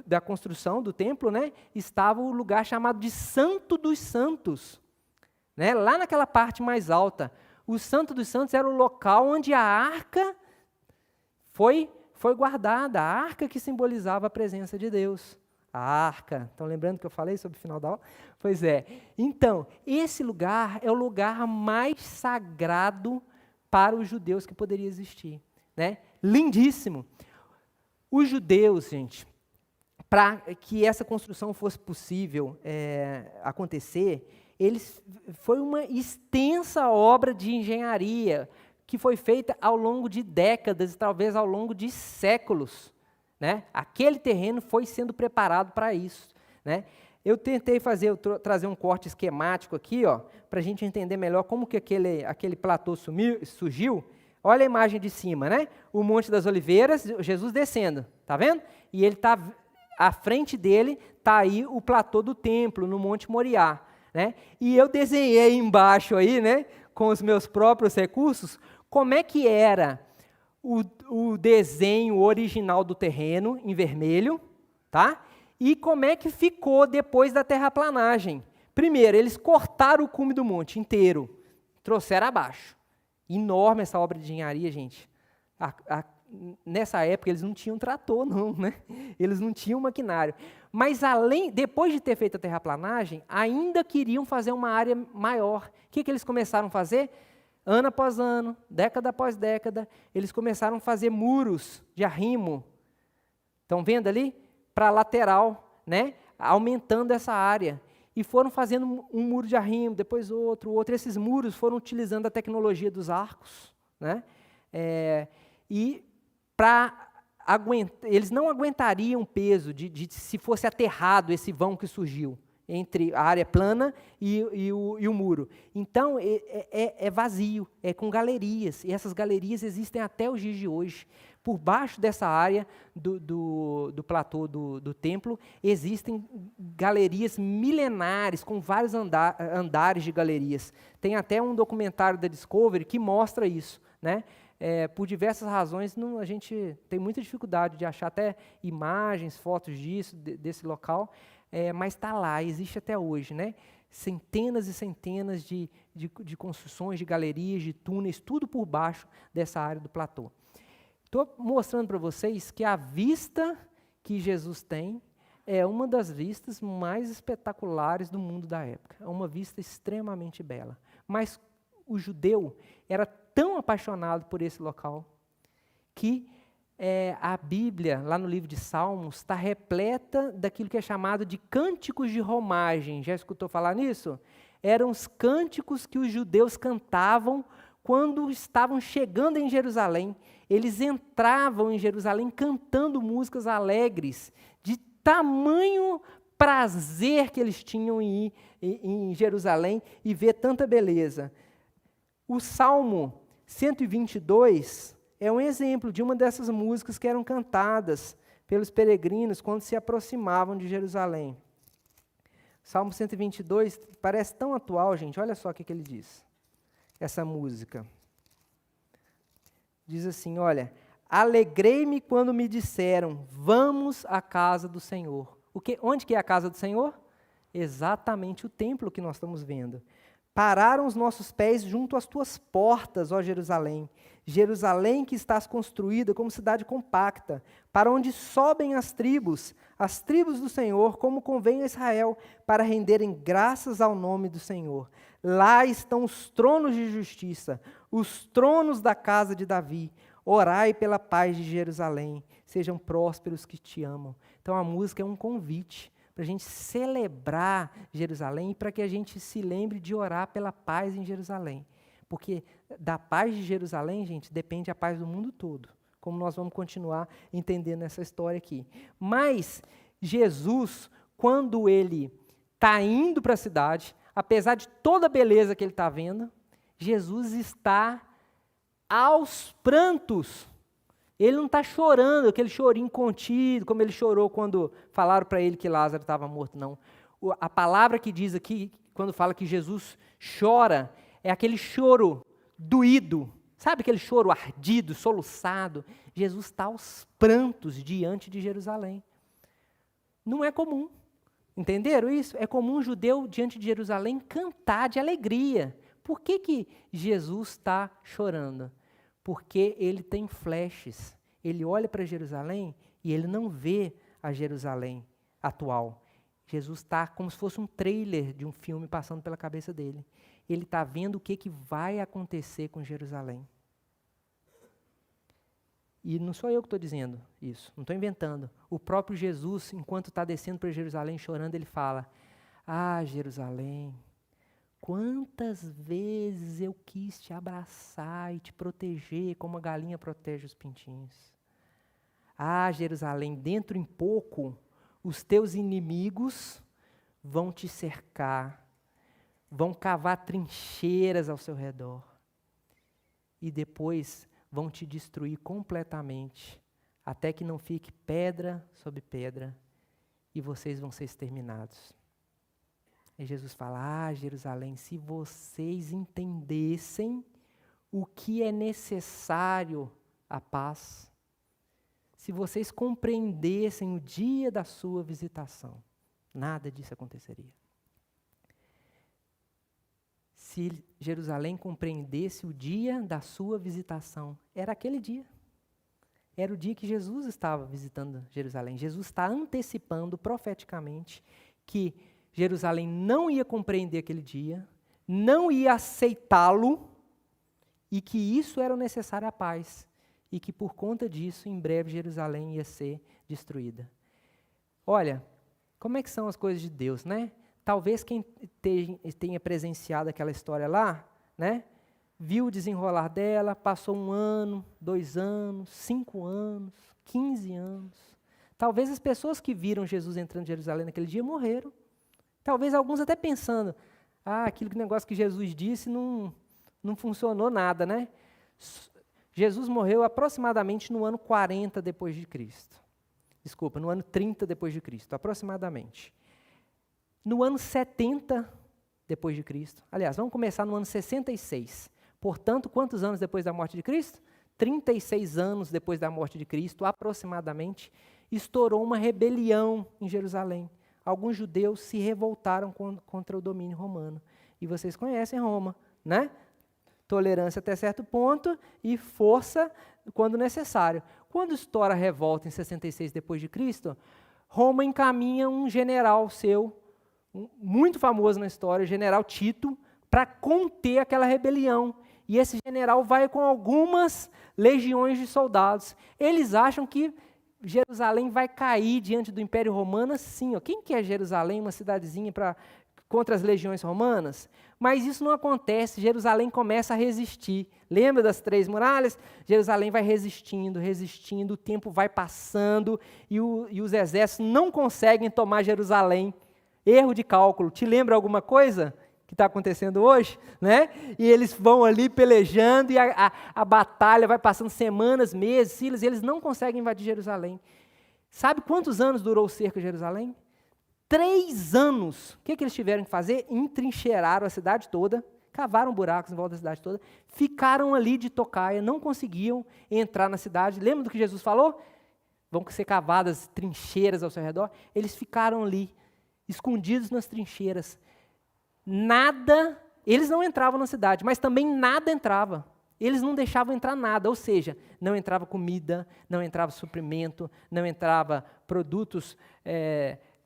da construção do templo, né, estava o lugar chamado de Santo dos Santos, né, lá naquela parte mais alta. O Santo dos Santos era o local onde a arca foi guardada, a arca que simbolizava a presença de Deus. A arca, estão lembrando que eu falei sobre o final da aula? Pois é. Então, esse lugar é o lugar mais sagrado para os judeus que poderia existir, né? Lindíssimo. Os judeus, gente, para que essa construção fosse possível acontecer, Foi uma extensa obra de engenharia que foi feita ao longo de décadas, talvez ao longo de séculos, né? Aquele terreno foi sendo preparado para isso, né? Eu tentei trazer um corte esquemático aqui, para a gente entender melhor como que aquele platô surgiu. Olha a imagem de cima, né? O Monte das Oliveiras, Jesus descendo, tá vendo? E ele tá à frente dele, tá aí o platô do templo no Monte Moriá, né? E eu desenhei embaixo aí, né, com os meus próprios recursos, como é que era o desenho original do terreno em vermelho, tá? E como é que ficou depois da terraplanagem. Primeiro, eles cortaram o cume do monte inteiro, trouxeram abaixo. Enorme essa obra de engenharia, gente. Nessa época, eles não tinham trator, não, né? Eles não tinham maquinário. Mas, depois de ter feito a terraplanagem, ainda queriam fazer uma área maior. O que eles começaram a fazer? Ano após ano, década após década, eles começaram a fazer muros de arrimo. Estão vendo ali? Para a lateral, né? Aumentando essa área. E foram fazendo um muro de arrimo, depois outro. Esses muros foram utilizando a tecnologia dos arcos, né? E eles não aguentariam o peso de se fosse aterrado esse vão que surgiu entre a área plana e o muro. Então, é vazio, é com galerias, e essas galerias existem até os dias de hoje. Por baixo dessa área do platô do templo, existem galerias milenares, com vários andares de galerias. Tem até um documentário da Discovery que mostra isso, né? Por diversas razões, a gente tem muita dificuldade de achar até imagens, fotos disso, desse local, mas está lá, existe até hoje, né? Centenas e centenas de construções, de galerias, de túneis, tudo por baixo dessa área do platô. Estou mostrando para vocês que a vista que Jesus tem é uma das vistas mais espetaculares do mundo da época. É uma vista extremamente bela. Mas o judeu era tão apaixonado por esse local que a Bíblia, lá no livro de Salmos, está repleta daquilo que é chamado de cânticos de romagem. Já escutou falar nisso? Eram os cânticos que os judeus cantavam quando estavam chegando em Jerusalém. Eles entravam em Jerusalém cantando músicas alegres, de tamanho prazer que eles tinham em ir em Jerusalém e ver tanta beleza. O Salmo 122 é um exemplo de uma dessas músicas que eram cantadas pelos peregrinos quando se aproximavam de Jerusalém. Salmo 122 parece tão atual, gente. Olha só o que ele diz, essa música. Diz assim, olha, alegrei-me quando me disseram, vamos à casa do Senhor. Onde que é a casa do Senhor? Exatamente o templo que nós estamos vendo. Pararam os nossos pés junto às tuas portas, ó Jerusalém. Jerusalém que estás construída como cidade compacta, para onde sobem as tribos do Senhor, como convém a Israel, para renderem graças ao nome do Senhor. Lá estão os tronos de justiça, os tronos da casa de Davi. Orai pela paz de Jerusalém, sejam prósperos que te amam. Então a música é um convite para a gente celebrar Jerusalém e para que a gente se lembre de orar pela paz em Jerusalém. Porque da paz de Jerusalém, gente, depende a paz do mundo todo, como nós vamos continuar entendendo essa história aqui. Mas Jesus, quando ele está indo para a cidade, apesar de toda a beleza que ele está vendo, Jesus está aos prantos. Ele não está chorando, aquele chorinho contido, como ele chorou quando falaram para ele que Lázaro estava morto, não. A palavra que diz aqui, quando fala que Jesus chora, é aquele choro doído, sabe aquele choro ardido, soluçado? Jesus está aos prantos diante de Jerusalém. Não é comum, entenderam isso? É comum um judeu diante de Jerusalém cantar de alegria. Por que Jesus está chorando? Porque ele tem flashes. Ele olha para Jerusalém e ele não vê a Jerusalém atual. Jesus está como se fosse um trailer de um filme passando pela cabeça dele. Ele está vendo o que vai acontecer com Jerusalém. E não sou eu que estou dizendo isso, não estou inventando. O próprio Jesus, enquanto está descendo para Jerusalém chorando, ele fala, ah, Jerusalém, Quantas vezes eu quis te abraçar e te proteger como a galinha protege os pintinhos. Ah, Jerusalém, dentro em pouco, os teus inimigos vão te cercar, vão cavar trincheiras ao seu redor e depois vão te destruir completamente, até que não fique pedra sobre pedra e vocês vão ser exterminados. E Jesus fala, ah, Jerusalém, se vocês entendessem o que é necessário à paz, se vocês compreendessem o dia da sua visitação, nada disso aconteceria. Se Jerusalém compreendesse o dia da sua visitação, era aquele dia. Era o dia que Jesus estava visitando Jerusalém. Jesus está antecipando profeticamente que Jerusalém não ia compreender aquele dia, não ia aceitá-lo, e que isso era o necessário à paz, e que por conta disso, em breve, Jerusalém ia ser destruída. Olha, como é que são as coisas de Deus, né? Talvez quem tenha presenciado aquela história lá, né, viu o desenrolar dela, passou 1 ano, 2 anos, 5 anos, 15 anos. Talvez as pessoas que viram Jesus entrando em Jerusalém naquele dia morreram. Talvez alguns até pensando, aquele negócio que Jesus disse não funcionou nada, né? Jesus morreu aproximadamente no ano 40 depois de Cristo. Desculpa, no ano 30 depois de Cristo, aproximadamente. No ano 70 depois de Cristo, aliás, vamos começar no ano 66. Portanto, quantos anos depois da morte de Cristo? 36 anos depois da morte de Cristo, aproximadamente, estourou uma rebelião em Jerusalém. Alguns judeus se revoltaram contra o domínio romano. E vocês conhecem Roma, né? Tolerância até certo ponto e força quando necessário. Quando estoura a revolta em 66 depois de Cristo, Roma encaminha um general seu, muito famoso na história, o general Tito, para conter aquela rebelião. E esse general vai com algumas legiões de soldados. Eles acham que Jerusalém vai cair diante do Império Romano assim. Ó. Quem que é Jerusalém, uma cidadezinha contra as legiões romanas? Mas isso não acontece, Jerusalém começa a resistir. Lembra das 3 muralhas? Jerusalém vai resistindo, o tempo vai passando e os exércitos não conseguem tomar Jerusalém. Erro de cálculo. Te lembra alguma coisa que está acontecendo hoje? Né? E eles vão ali pelejando e a batalha vai passando semanas, meses, e eles não conseguem invadir Jerusalém. Sabe quantos anos durou o cerco de Jerusalém? 3 anos. O que eles tiveram que fazer? Entrincheiraram a cidade toda, cavaram buracos em volta da cidade toda, ficaram ali de tocaia, não conseguiam entrar na cidade. Lembra do que Jesus falou? Vão ser cavadas trincheiras ao seu redor. Eles ficaram ali, escondidos nas trincheiras. Nada, eles não entravam na cidade, mas também nada entrava. Eles não deixavam entrar nada, ou seja, não entrava comida, não entrava suprimento, não entrava produtos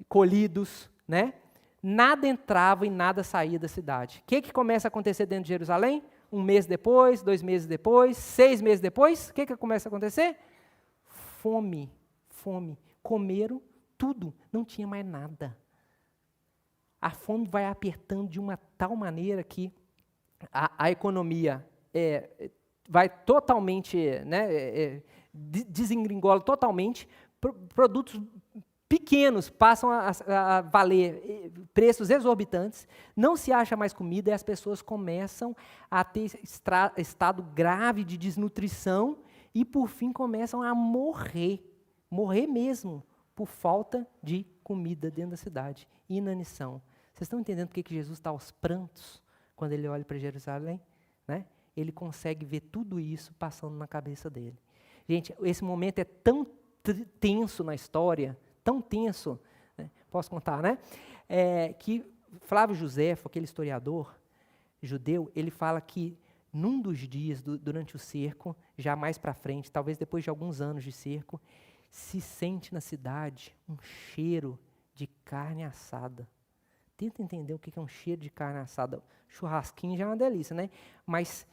colhidos, né? Nada entrava e nada saía da cidade. O que começa a acontecer dentro de Jerusalém? 1 mês depois, 2 meses depois, 6 meses depois, o que começa a acontecer? Fome. Comeram tudo, não tinha mais nada. A fome vai apertando de uma tal maneira que a economia vai totalmente, né, desengringola totalmente, produtos pequenos passam a valer preços exorbitantes, não se acha mais comida e as pessoas começam a ter estado grave de desnutrição e, por fim, começam a morrer mesmo, por falta de comida dentro da cidade, inanição. Vocês estão entendendo por que Jesus está aos prantos quando ele olha para Jerusalém? Né? Ele consegue ver tudo isso passando na cabeça dele. Gente, esse momento é tão tenso na história, tão tenso, né? Posso contar, né? Que Flávio Josefo, aquele historiador judeu, ele fala que num dos dias durante o cerco, já mais para frente, talvez depois de alguns anos de cerco, se sente na cidade um cheiro de carne assada. Tenta entender o que é um cheiro de carne assada. Churrasquinho já é uma delícia, né? Mas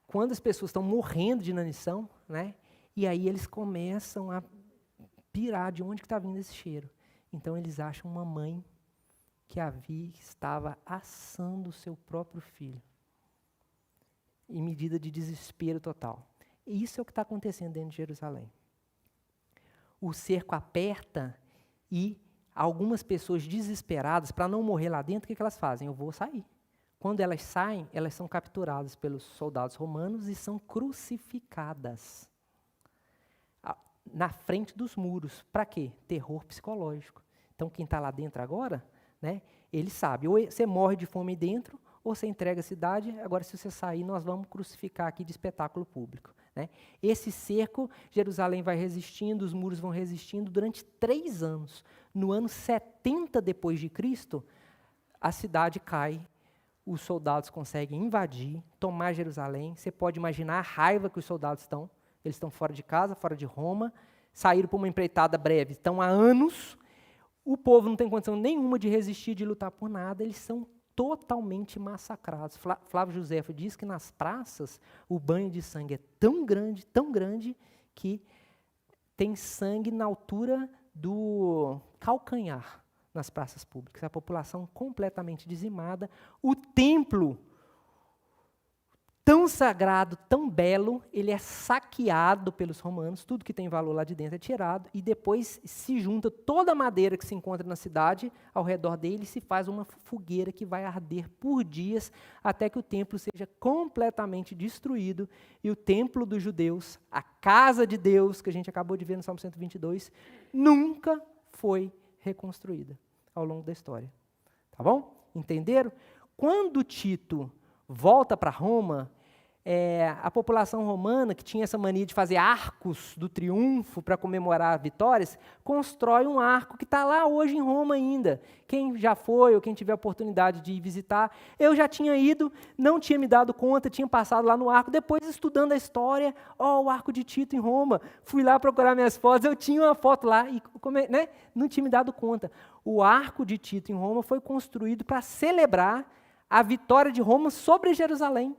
quando as pessoas estão morrendo de inanição, né? E aí eles começam a pirar de onde que está vindo esse cheiro. Então eles acham uma mãe que estava assando o seu próprio filho, em medida de desespero total. E isso é o que está acontecendo dentro de Jerusalém. O cerco aperta e algumas pessoas desesperadas, para não morrer lá dentro, o que elas fazem? Eu vou sair. Quando elas saem, elas são capturadas pelos soldados romanos e são crucificadas na frente dos muros. Para quê? Terror psicológico. Então, quem está lá dentro agora, né, ele sabe, ou você morre de fome dentro, ou você entrega a cidade, agora se você sair, nós vamos crucificar aqui de espetáculo público. Né? Esse cerco, Jerusalém vai resistindo, os muros vão resistindo durante 3 anos. No ano 70 depois de Cristo, a cidade cai, os soldados conseguem invadir, tomar Jerusalém. Você pode imaginar a raiva que os soldados estão. Eles estão fora de casa, fora de Roma, saíram para uma empreitada breve, estão há anos. O povo não tem condição nenhuma de resistir, de lutar por nada, eles são totalmente massacrados. Flávio Josefo diz que nas praças o banho de sangue é tão grande, que tem sangue na altura do calcanhar nas praças públicas. A população completamente dizimada. O templo, tão sagrado, tão belo, ele é saqueado pelos romanos, tudo que tem valor lá de dentro é tirado, e depois se junta toda a madeira que se encontra na cidade, ao redor dele, e se faz uma fogueira que vai arder por dias, até que o templo seja completamente destruído, e o templo dos judeus, a casa de Deus, que a gente acabou de ver no Salmo 122, nunca foi reconstruída ao longo da história. Tá bom? Entenderam? Quando Tito volta para Roma, a população romana, que tinha essa mania de fazer arcos do triunfo para comemorar vitórias, constrói um arco que está lá hoje em Roma ainda. Quem já foi ou quem tiver a oportunidade de ir visitar, eu já tinha ido, não tinha me dado conta, tinha passado lá no arco, depois estudando a história, o arco de Tito em Roma, fui lá procurar minhas fotos, eu tinha uma foto lá, e né, não tinha me dado conta. O arco de Tito em Roma foi construído para celebrar a vitória de Roma sobre Jerusalém.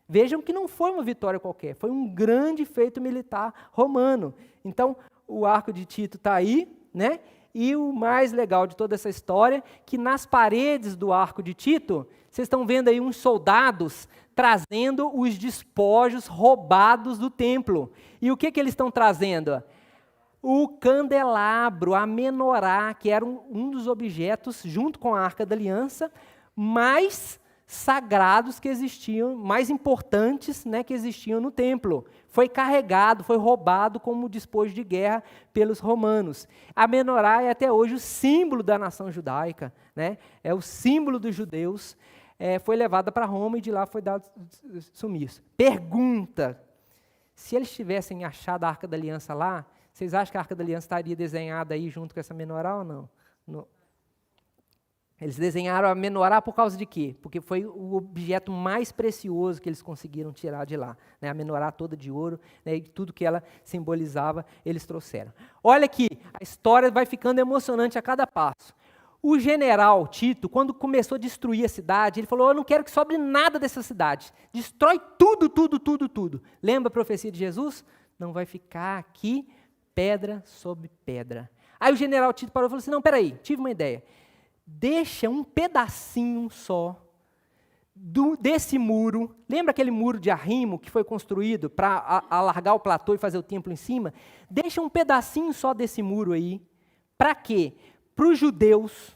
Vejam que não foi uma vitória qualquer, foi um grande feito militar romano. Então, o arco de Tito está aí, né? E o mais legal de toda essa história, que nas paredes do arco de Tito, vocês estão vendo aí uns soldados trazendo os despojos roubados do templo. E o que eles estão trazendo? O candelabro, a menorá, que era um dos objetos, junto com a Arca da Aliança, mais sagrados que existiam, mais importantes, né, que existiam no templo. Foi carregado, foi roubado como despojo de guerra pelos romanos. A menorá é até hoje o símbolo da nação judaica, né, é o símbolo dos judeus. Foi levada para Roma e de lá foi dado sumiço. Pergunta: se eles tivessem achado a Arca da Aliança lá, vocês acham que a Arca da Aliança estaria desenhada aí junto com essa menorá ou não? Eles desenharam a menorá por causa de quê? Porque foi o objeto mais precioso que eles conseguiram tirar de lá. Né? A menorá toda de ouro, né? E tudo que ela simbolizava, eles trouxeram. Olha aqui, a história vai ficando emocionante a cada passo. O general Tito, quando começou a destruir a cidade, ele falou: eu não quero que sobre nada dessa cidade. Destrói tudo, tudo, tudo, tudo. Lembra a profecia de Jesus? Não vai ficar aqui pedra sobre pedra. Aí o general Tito parou e falou assim: não, peraí, tive uma ideia. Deixa um pedacinho só desse muro. Lembra aquele muro de arrimo que foi construído para alargar o platô e fazer o templo em cima? Deixa um pedacinho só desse muro aí. Para quê? Para os judeus,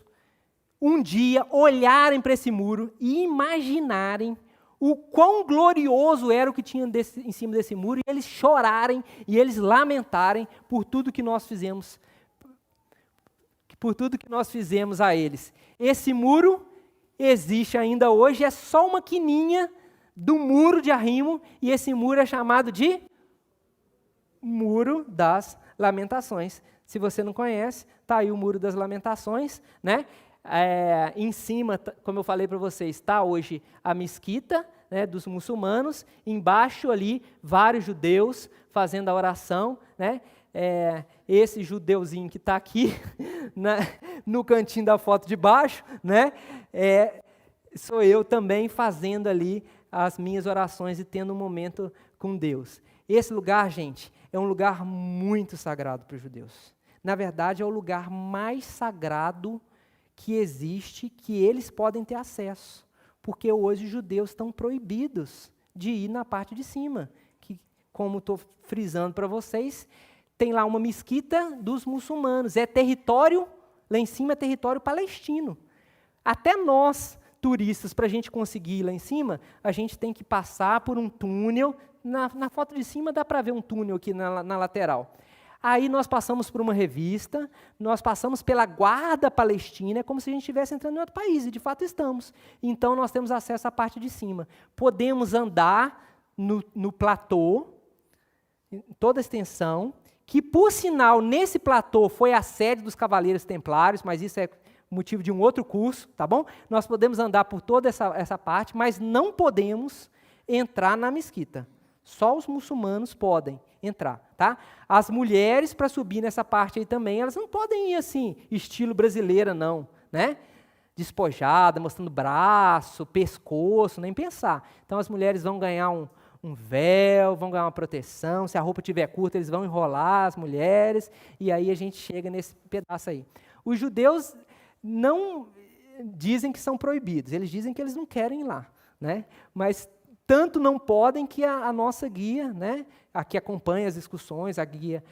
um dia, olharem para esse muro e imaginarem o quão glorioso era o que tinha em cima desse muro, e eles chorarem e eles lamentarem por tudo que nós fizemos a eles. Esse muro existe ainda hoje, é só uma quininha do muro de arrimo, e esse muro é chamado de Muro das Lamentações. Se você não conhece, está aí o Muro das Lamentações, né? Em cima, como eu falei para vocês, está hoje a mesquita, né, dos muçulmanos, embaixo ali vários judeus fazendo a oração, né? Esse judeuzinho que está aqui no cantinho da foto de baixo, né, sou eu também fazendo ali as minhas orações e tendo um momento com Deus. Esse lugar, gente, é um lugar muito sagrado para os judeus. Na verdade, é o lugar mais sagrado que existe, que eles podem ter acesso. Porque hoje os judeus estão proibidos de ir na parte de cima. Que, como estou frisando para vocês, tem lá uma mesquita dos muçulmanos. É território, lá em cima é território palestino. Até nós, turistas, para a gente conseguir ir lá em cima, a gente tem que passar por um túnel. Na foto de cima dá para ver um túnel aqui na lateral. Aí nós passamos por uma revista, nós passamos pela guarda palestina, é como se a gente estivesse entrando em outro país, e de fato estamos. Então nós temos acesso à parte de cima. Podemos andar no platô, em toda a extensão, que por sinal, nesse platô foi a sede dos Cavaleiros Templários, mas isso é motivo de um outro curso, tá bom? Nós podemos andar por toda essa parte, mas não podemos entrar na mesquita. Só os muçulmanos podem entrar, tá? As mulheres, para subir nessa parte aí também, elas não podem ir assim, estilo brasileira, não, né? Despojada, mostrando braço, pescoço, nem pensar. Então, as mulheres vão ganhar um véu, vão ganhar uma proteção, se a roupa estiver curta, eles vão enrolar as mulheres, e aí a gente chega nesse pedaço aí. Os judeus não dizem que são proibidos, eles dizem que eles não querem ir lá, né? Mas tanto não podem que a nossa guia, né, a que acompanha as excursões, a guia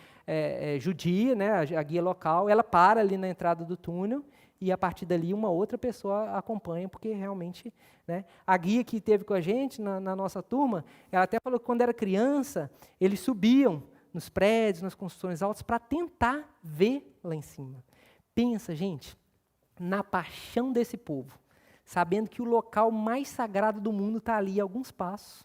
judia, né, a guia local, ela para ali na entrada do túnel e a partir dali uma outra pessoa acompanha, porque realmente, né, a guia que esteve com a gente na nossa turma, ela até falou que quando era criança, eles subiam nos prédios, nas construções altas, para tentar ver lá em cima. Pensa, gente, na paixão desse povo, sabendo que o local mais sagrado do mundo está ali a alguns passos.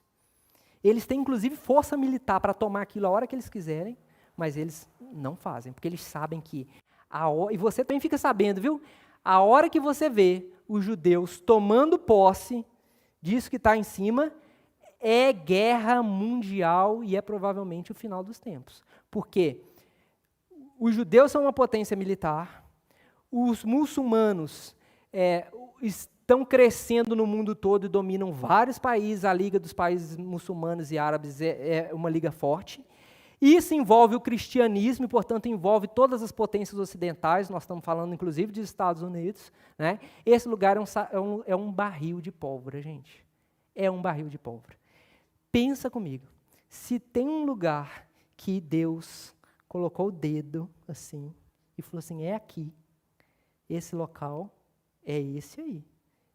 Eles têm, inclusive, força militar para tomar aquilo a hora que eles quiserem, mas eles não fazem, porque eles sabem que e você também fica sabendo, viu? A hora que você vê os judeus tomando posse disso que está em cima, é guerra mundial e é provavelmente o final dos tempos. Porque os judeus são uma potência militar, os muçulmanos estão crescendo no mundo todo e dominam vários países. A Liga dos Países Muçulmanos e Árabes é uma liga forte. Isso envolve o cristianismo e, portanto, envolve todas as potências ocidentais. Nós estamos falando, inclusive, dos Estados Unidos, né? Esse lugar é um barril de pólvora, gente. É um barril de pólvora. Pensa comigo. Se tem um lugar que Deus colocou o dedo assim e falou assim, é aqui, esse local é esse aí,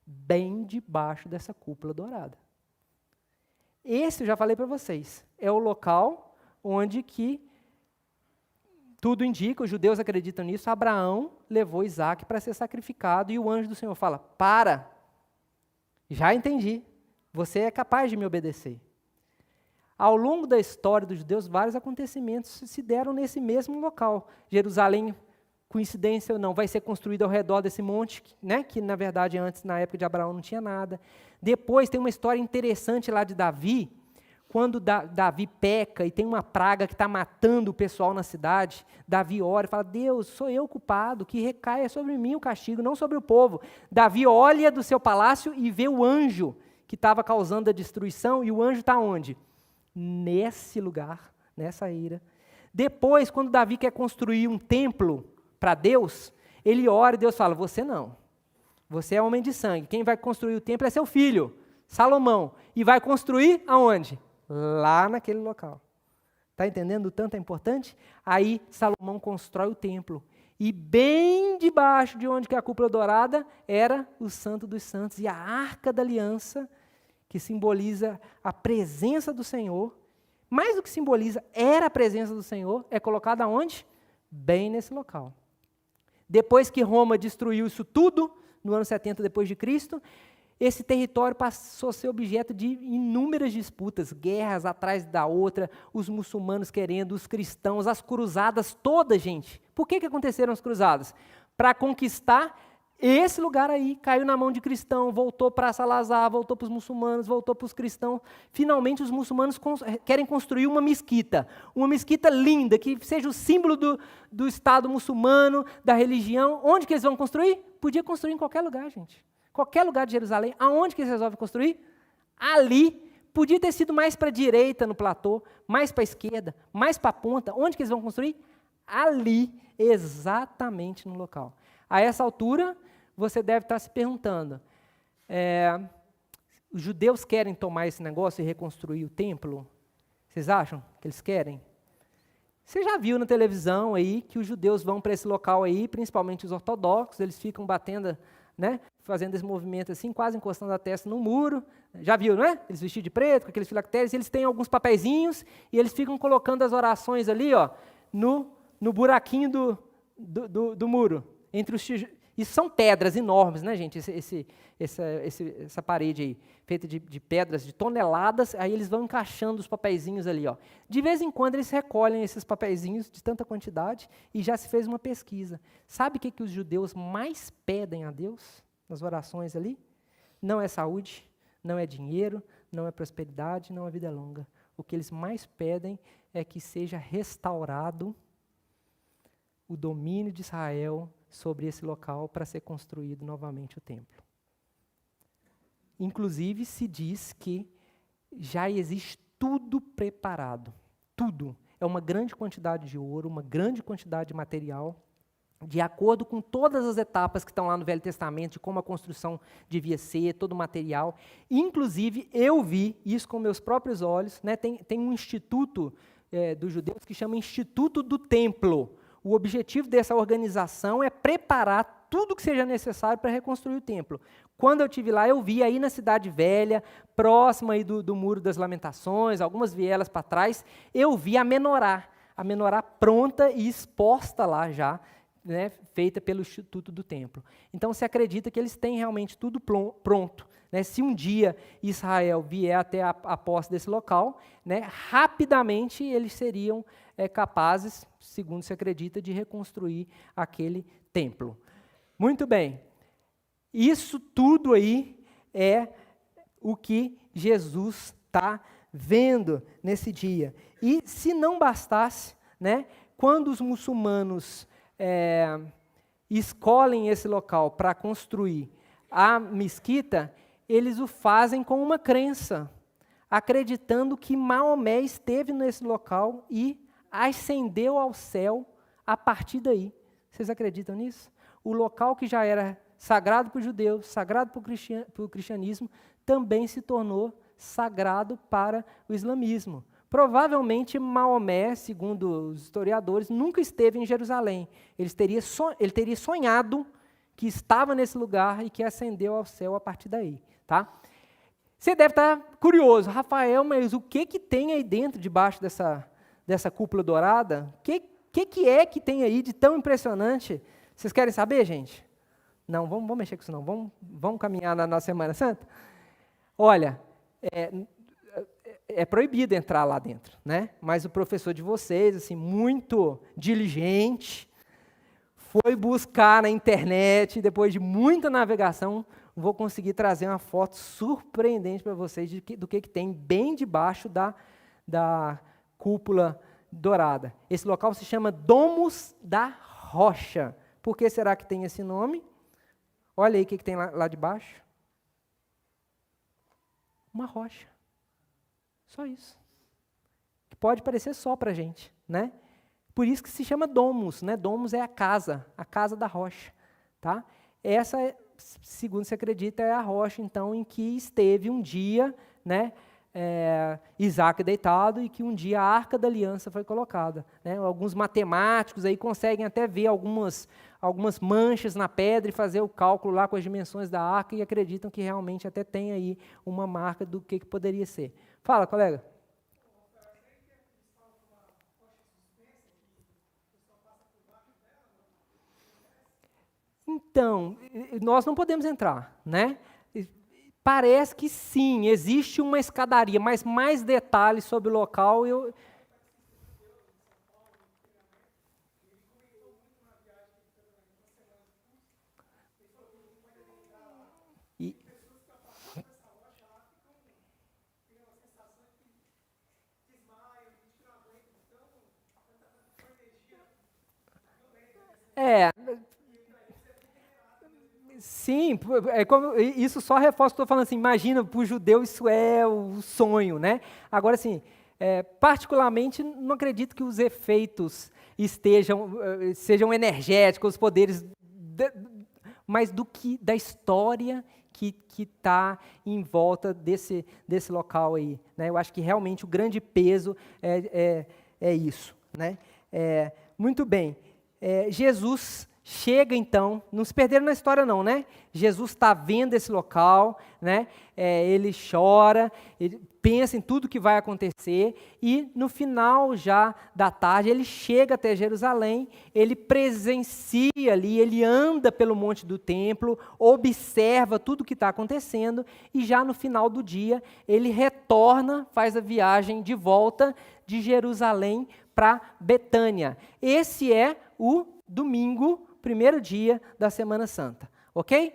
bem debaixo dessa cúpula dourada. Esse, eu já falei para vocês, é o local onde que tudo indica, os judeus acreditam nisso, Abraão levou Isaac para ser sacrificado e o anjo do Senhor fala, para, já entendi, você é capaz de me obedecer. Ao longo da história dos judeus, vários acontecimentos se deram nesse mesmo local. Jerusalém, coincidência ou não, vai ser construído ao redor desse monte, né, que na verdade antes, na época de Abraão, não tinha nada. Depois tem uma história interessante lá de Davi, quando Davi peca e tem uma praga que está matando o pessoal na cidade, Davi ora e fala, Deus, sou eu o culpado, que recaia sobre mim o castigo, não sobre o povo. Davi olha do seu palácio e vê o anjo que estava causando a destruição, e o anjo está onde? Nesse lugar, nessa ira. Depois, quando Davi quer construir um templo para Deus, ele ora e Deus fala, você não, você é homem de sangue, quem vai construir o templo é seu filho, Salomão, e vai construir aonde? Lá naquele local. Está entendendo o tanto é importante? Aí Salomão constrói o templo, e bem debaixo de onde que a cúpula dourada era o Santo dos Santos, e a Arca da Aliança, que simboliza a presença do Senhor, mais do que simboliza, era a presença do Senhor, é colocada onde? Bem nesse local. Depois que Roma destruiu isso tudo, no ano 70 depois de Cristo, esse território passou a ser objeto de inúmeras disputas, guerras atrás da outra, os muçulmanos querendo, os cristãos, as cruzadas todas, gente. Por que aconteceram as cruzadas? Para conquistar esse lugar aí, caiu na mão de cristão, voltou para Salazar, voltou para os muçulmanos, voltou para os cristãos. Finalmente, os muçulmanos querem construir uma mesquita linda, que seja o símbolo do Estado muçulmano, da religião. Onde que eles vão construir? Podia construir em qualquer lugar, gente. Qualquer lugar de Jerusalém. Aonde que eles resolvem construir? Ali. Podia ter sido mais para a direita no platô, mais para a esquerda, mais para a ponta. Onde que eles vão construir? Ali, exatamente no local. A essa altura, você deve estar se perguntando, os judeus querem tomar esse negócio e reconstruir o templo? Vocês acham que eles querem? Você já viu na televisão aí que os judeus vão para esse local aí, principalmente os ortodoxos, eles ficam batendo, né, fazendo esse movimento assim, quase encostando a testa no muro. Já viu, não é? Eles vestidos de preto, com aqueles filactérios, eles têm alguns papeizinhos e eles ficam colocando as orações ali, ó, no buraquinho do muro, entre os tijolos. Isso são pedras enormes, né, gente? Essa parede aí, feita de pedras de toneladas, aí eles vão encaixando os papeizinhos ali, ó. De vez em quando eles recolhem esses papeizinhos de tanta quantidade e já se fez uma pesquisa. Sabe o que os judeus mais pedem a Deus nas orações ali? Não é saúde, não é dinheiro, não é prosperidade, não é vida longa. O que eles mais pedem é que seja restaurado o domínio de Israel sobre esse local para ser construído novamente o templo. Inclusive, se diz que já existe tudo preparado. Tudo. É uma grande quantidade de ouro, uma grande quantidade de material, de acordo com todas as etapas que estão lá no Velho Testamento, de como a construção devia ser, todo o material. Inclusive, eu vi isso com meus próprios olhos, né? Tem um instituto dos judeus que chama Instituto do Templo. O objetivo dessa organização é preparar tudo que seja necessário para reconstruir o templo. Quando eu estive lá, eu vi aí na Cidade Velha, próxima aí do Muro das Lamentações, algumas vielas para trás, eu vi a menorá pronta e exposta lá já, né, feita pelo Instituto do Templo. Então, se acredita que eles têm realmente tudo pronto. Né? Se um dia Israel vier até a posse desse local, né, rapidamente eles seriam capazes, segundo se acredita, de reconstruir aquele templo. Muito bem. Isso tudo aí é o que Jesus está vendo nesse dia. E se não bastasse, né, quando os muçulmanos escolhem esse local para construir a mesquita, eles o fazem com uma crença, acreditando que Maomé esteve nesse local e ascendeu ao céu a partir daí. Vocês acreditam nisso? O local que já era sagrado para os judeus, sagrado para o cristianismo, também se tornou sagrado para o islamismo. Provavelmente Maomé, segundo os historiadores, nunca esteve em Jerusalém. Ele teria sonhado que estava nesse lugar e que ascendeu ao céu a partir daí. Tá? Você deve estar curioso, Rafael, mas o que tem aí dentro, debaixo dessa cúpula dourada? O que é que tem aí de tão impressionante? Vocês querem saber, gente? Não, vamos mexer com isso não. Vamos caminhar na nossa Semana Santa? Olha, é proibido entrar lá dentro, né? Mas o professor de vocês, assim, muito diligente, foi buscar na internet, depois de muita navegação, vou conseguir trazer uma foto surpreendente para vocês do que tem bem debaixo da cúpula dourada. Esse local se chama Domus da Rocha. Por que será que tem esse nome? Olha aí o que tem lá debaixo. Uma rocha. Só isso. Que pode parecer só para a gente, né? Por isso que se chama Domus, né? Domus é a casa da rocha, tá? Essa, segundo se acredita, é a rocha, então, em que esteve um dia, né, Isaac deitado e que um dia a Arca da Aliança foi colocada. Né? Alguns matemáticos aí conseguem até ver algumas manchas na pedra e fazer o cálculo lá com as dimensões da arca e acreditam que realmente até tem aí uma marca do que poderia ser. Fala, colega. Então, nós não podemos entrar, né? Parece que sim, existe uma escadaria, mas mais detalhes sobre o local sim, isso só reforça o que eu estou falando assim, imagina, para o judeu isso é o sonho, né? Agora, assim, particularmente, não acredito que os efeitos sejam energéticos, os poderes mas da história que está em volta desse local aí. Né? Eu acho que realmente o grande peso é isso. Né? Muito bem. Jesus chega então, não se perderam na história não, né? Jesus está vendo esse local, né? Ele chora, ele pensa em tudo que vai acontecer e no final já da tarde ele chega até Jerusalém, ele presencia ali, ele anda pelo monte do templo, observa tudo o que está acontecendo e já no final do dia ele retorna, faz a viagem de volta de Jerusalém para Betânia. Esse é o domingo, primeiro dia da Semana Santa, ok?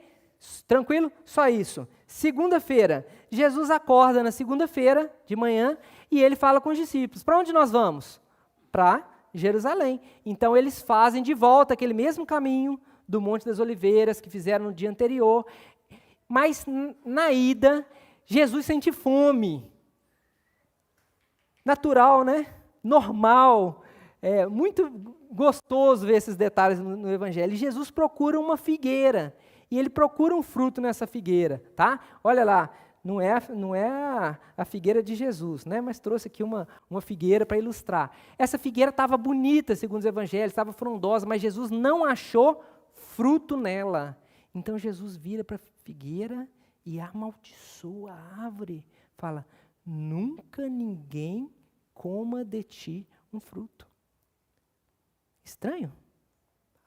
Tranquilo? Só isso. Segunda-feira, Jesus acorda na segunda-feira de manhã e ele fala com os discípulos. Para onde nós vamos? Para Jerusalém. Então eles fazem de volta aquele mesmo caminho do Monte das Oliveiras que fizeram no dia anterior, mas na ida, Jesus sente fome. Natural, né? Normal. Muito gostoso ver esses detalhes no Evangelho. E Jesus procura uma figueira, e ele procura um fruto nessa figueira, tá? Olha lá, não é a figueira de Jesus, né? Mas trouxe aqui uma figueira para ilustrar. Essa figueira estava bonita, segundo os Evangelhos, estava frondosa, mas Jesus não achou fruto nela. Então Jesus vira para a figueira e amaldiçoa a árvore. Fala, nunca ninguém coma de ti um fruto. Estranho?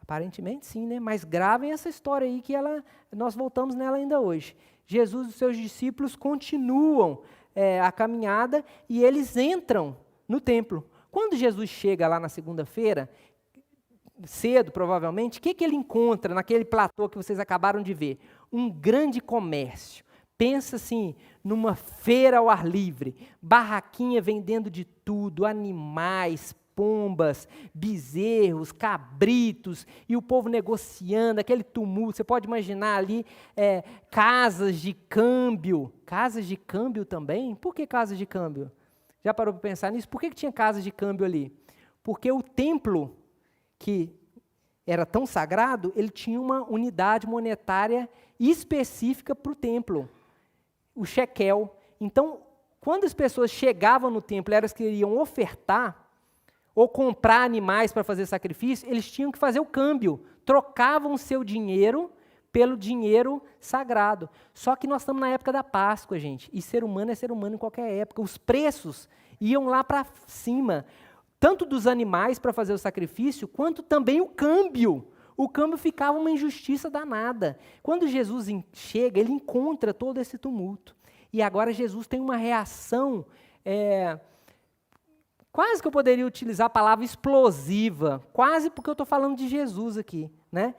Aparentemente sim, né? Mas gravem essa história aí que nós voltamos nela ainda hoje. Jesus e os seus discípulos continuam a caminhada e eles entram no templo. Quando Jesus chega lá na segunda-feira, cedo provavelmente, o que ele encontra naquele platô que vocês acabaram de ver? Um grande comércio. Pensa assim, numa feira ao ar livre, barraquinha vendendo de tudo, animais, pombas, bezerros, cabritos, e o povo negociando, aquele tumulto. Você pode imaginar ali casas de câmbio. Casas de câmbio também? Por que casas de câmbio? Já parou para pensar nisso? Por que tinha casas de câmbio ali? Porque o templo, que era tão sagrado, ele tinha uma unidade monetária específica para o templo, o shekel. Então, quando as pessoas chegavam no templo, elas queriam ofertar, ou comprar animais para fazer sacrifício, eles tinham que fazer o câmbio, trocavam o seu dinheiro pelo dinheiro sagrado. Só que nós estamos na época da Páscoa, gente, e ser humano é ser humano em qualquer época. Os preços iam lá para cima, tanto dos animais para fazer o sacrifício, quanto também o câmbio. O câmbio ficava uma injustiça danada. Quando Jesus chega, ele encontra todo esse tumulto. E agora Jesus tem uma reação quase que eu poderia utilizar a palavra explosiva, quase porque eu estou falando de Jesus aqui, né?